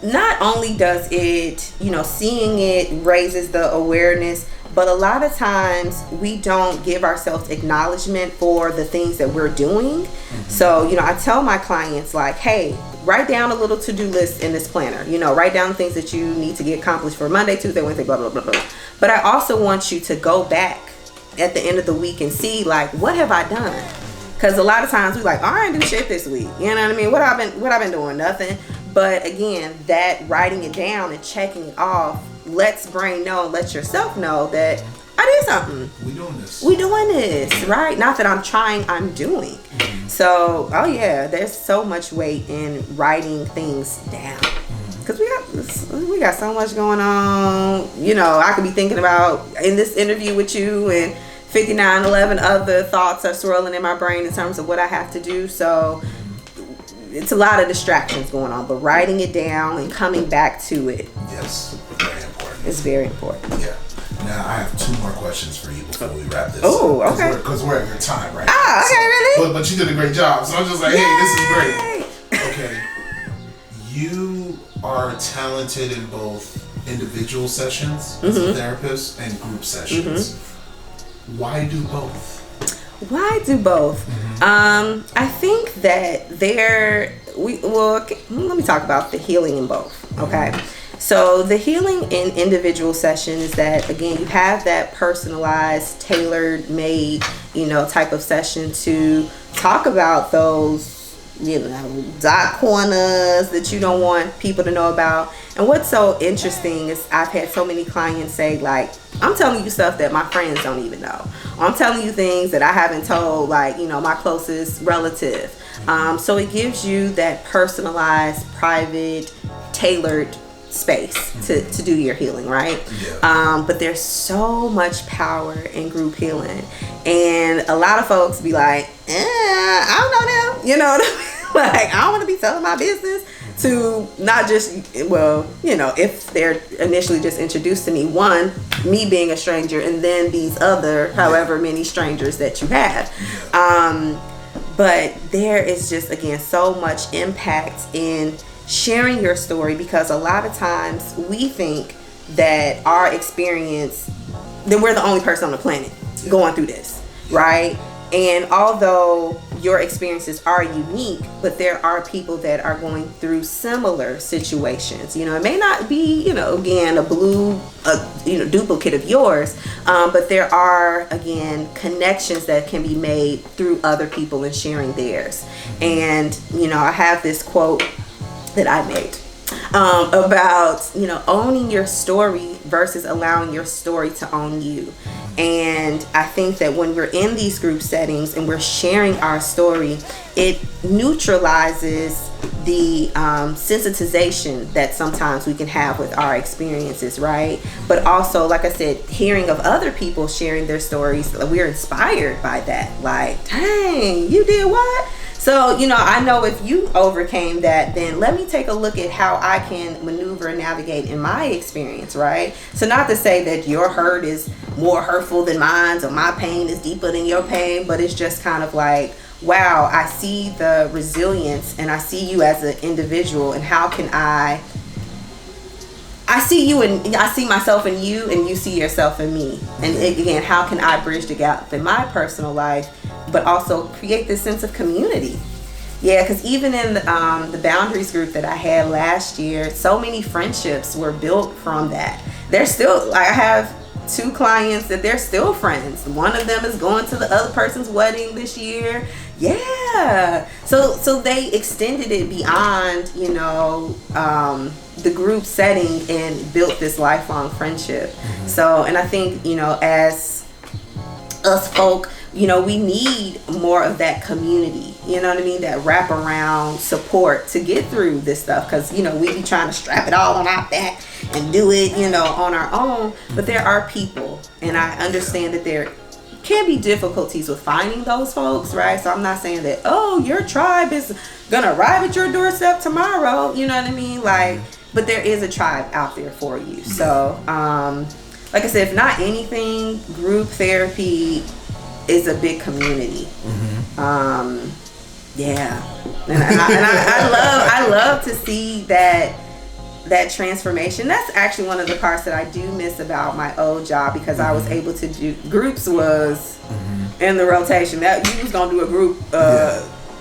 [SPEAKER 2] Not only does it, seeing it raises the awareness, but a lot of times we don't give ourselves acknowledgement for the things that we're doing. So, I tell my clients, like, hey, write down a little to-do list in this planner. Write down things that you need to get accomplished for Monday, Tuesday, Wednesday, blah, blah, blah, blah. But I also want you to go back at the end of the week and see, like, what have I done? Because a lot of times we're like, oh, I didn't do shit this week. You know what I mean? What I've been doing? Nothing. But again, that writing it down and checking it off lets brain know, let yourself know that I did something. We doing this, right? Not that I'm trying, I'm doing. So, there's so much weight in writing things down. Because we got so much going on. I could be thinking about in this interview with you, and 11 other thoughts are swirling in my brain in terms of what I have to do. So it's a lot of distractions going on, but writing it down and coming back to it.
[SPEAKER 1] Yes, very important.
[SPEAKER 2] It's very important.
[SPEAKER 1] Yeah. Now, I have 2 more questions for you before we wrap this.
[SPEAKER 2] Oh, okay.
[SPEAKER 1] Because we're at your time right
[SPEAKER 2] now. Ah, okay, really?
[SPEAKER 1] But you did a great job. So I'm just like, hey, this is great. Okay. You are talented in both individual sessions as a therapist and group sessions. Why do both? I think that let me talk about the healing in both. Okay. So the healing in individual sessions is that, again, you have that personalized, tailor made, type of session to talk about those, dark corners that you don't want people to know about. And what's so interesting is I've had so many clients say, like, I'm telling you stuff that my friends don't even know. Or I'm telling you things that I haven't told, like, my closest relative. So it gives you that personalized, private, tailored space to do your healing, right? But there's so much power in group healing, and a lot of folks be like, I don't know them, you know what I mean? Like, I don't want to be telling my business to not just, if they're initially just introduced to me, me being a stranger, and then these other however many strangers that you have. But there is just, again, so much impact in sharing your story, because a lot of times we think that our experience, then we're the only person on the planet going through this, right? And although your experiences are unique, but there are people that are going through similar situations. It may not be, again, a duplicate of yours, but there are, again, connections that can be made through other people and sharing theirs. And, I have this quote that I made about, owning your story versus allowing your story to own you. And I think that when we're in these group settings and we're sharing our story, it neutralizes the sensitization that sometimes we can have with our experiences, right? But also, like I said, hearing of other people sharing their stories, we're inspired by that. Like, dang, you did what? So, I know if you overcame that, then let me take a look at how I can maneuver and navigate in my experience, right? So not to say that your hurt is more hurtful than mine, or my pain is deeper than your pain, but it's just kind of like, wow, I see the resilience and I see you as an individual, and how can I
[SPEAKER 2] I see you and I see myself in you, and you see yourself in me. And again, how can I bridge the gap in my personal life, but also create this sense of community? Yeah, because even in the boundaries group that I had last year, so many friendships were built from that. They're still, like, I have 2 clients that they're still friends. One of them is going to the other person's wedding this year. Yeah. So they extended it beyond, the group setting and built this lifelong friendship. So, and I think, as us folk, we need more of that community, you know what I mean? That wraparound support to get through this stuff. Because, we be trying to strap it all on our back and do it, on our own. But there are people, and I understand that there can be difficulties with finding those folks, right? So I'm not saying that, your tribe is going to arrive at your doorstep tomorrow, you know what I mean? Like, but there is a tribe out there for you. So, like I said, if not anything, group therapy is a big community. Yeah, and I love to see that transformation. That's actually one of the parts that I do miss about my old job, because I was able to do groups was in the rotation. That you was gonna do a group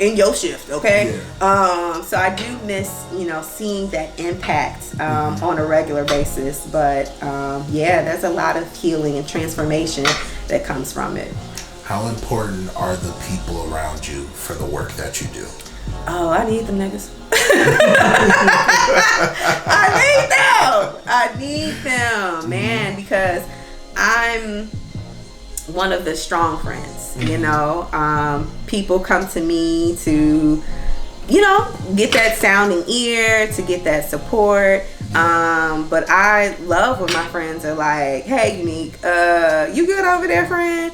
[SPEAKER 2] in your shift, okay? So I do miss seeing that impact on a regular basis. But there's a lot of healing and transformation that comes from it.
[SPEAKER 1] How important are the people around you for the work that you do?
[SPEAKER 2] Oh, I need them niggas. I need them, man, because I'm one of the strong friends, people come to me to, get that sounding ear, to get that support. But I love when my friends are like, hey, Unique, you good over there, friend?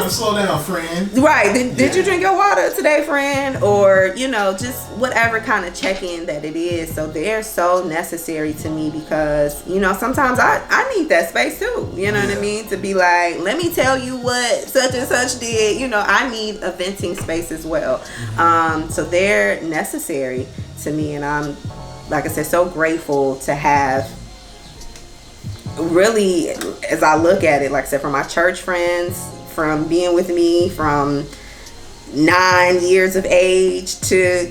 [SPEAKER 1] Slow down, friend.
[SPEAKER 2] Right. Did you drink your water today, friend? Or, just whatever kind of check-in that it is. So they're so necessary to me because, sometimes I need that space too. You know what I mean? To be like, let me tell you what such and such did. I need a venting space as well. So they're necessary to me, and I'm, like I said, so grateful to have, really, as I look at it, like I said, from my church friends, from being with me from 9 years of age to,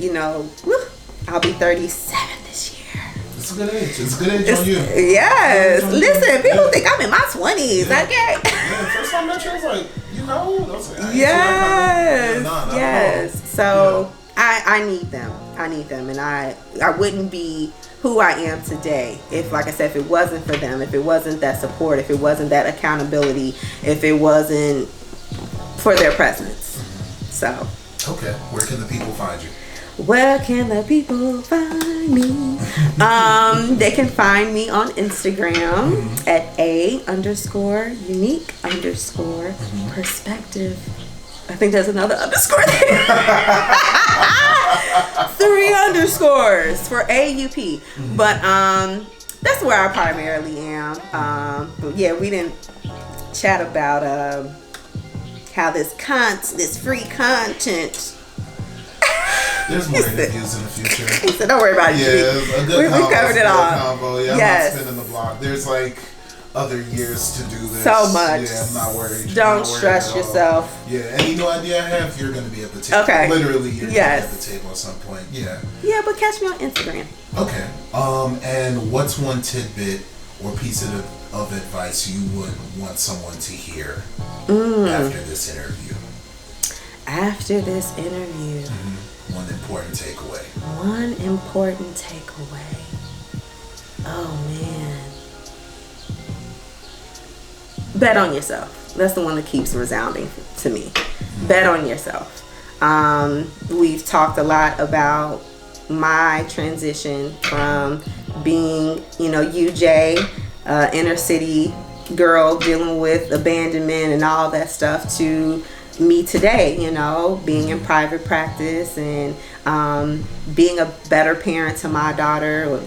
[SPEAKER 2] I'll be 37 this year.
[SPEAKER 1] It's a good age. It's a good age on you.
[SPEAKER 2] Yes. Listen, people think I'm in my 20s.
[SPEAKER 1] Yeah.
[SPEAKER 2] Okay.
[SPEAKER 1] Yeah, first time I met you, I was like,
[SPEAKER 2] Yes. So I need them. And I wouldn't be who I am today if, like I said, if it wasn't for them, if it wasn't that support, if it wasn't that accountability, if it wasn't for their presence. So. Okay.
[SPEAKER 1] Where can the people find you?
[SPEAKER 2] Where can the people find me? They can find me on Instagram at @a_unique_perspective. I think there's another underscore there. 3 underscores for AUP. But that's where I primarily am. But yeah, we didn't chat about how this free content.
[SPEAKER 1] There's more interviews in the future.
[SPEAKER 2] He said, don't worry about it.
[SPEAKER 1] Yeah, a good combo.
[SPEAKER 2] We covered it all.
[SPEAKER 1] Combo. Yeah,
[SPEAKER 2] yes.
[SPEAKER 1] I'm not spinning the block. There's like other years to do this.
[SPEAKER 2] So much.
[SPEAKER 1] Yeah, I'm not worried.
[SPEAKER 2] Don't stress yourself.
[SPEAKER 1] Yeah, any new idea I have, you're going to be at the table. Okay. Literally, you're going to be at the table at some point. Yeah.
[SPEAKER 2] Yeah, but catch me on Instagram.
[SPEAKER 1] Okay. And what's one tidbit or piece of advice you would want someone to hear after this interview?
[SPEAKER 2] After this interview.
[SPEAKER 1] One important takeaway.
[SPEAKER 2] Oh, man. Bet on yourself. That's the one that keeps resounding to me. Bet on yourself. We've talked a lot about my transition from being, UJ, inner city girl dealing with abandonment and all that stuff, to me today, being in private practice and being a better parent to my daughter.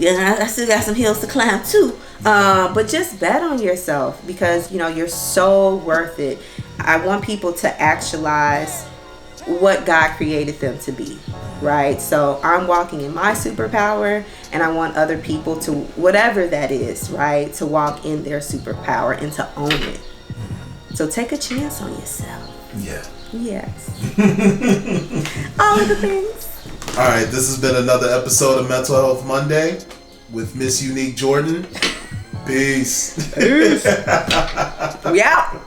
[SPEAKER 2] I still got some hills to climb too. But just bet on yourself, because you're so worth it. I want people to actualize what God created them to be. right? So I'm walking in my superpower, and I want other people to, whatever that is, right, to walk in their superpower and to own it. So take a chance on yourself.
[SPEAKER 1] Yeah.
[SPEAKER 2] Yes. All of the things.
[SPEAKER 1] All right, this has been another episode of Mental Health Monday with Miss Unique Jordan. Peace.
[SPEAKER 2] We out.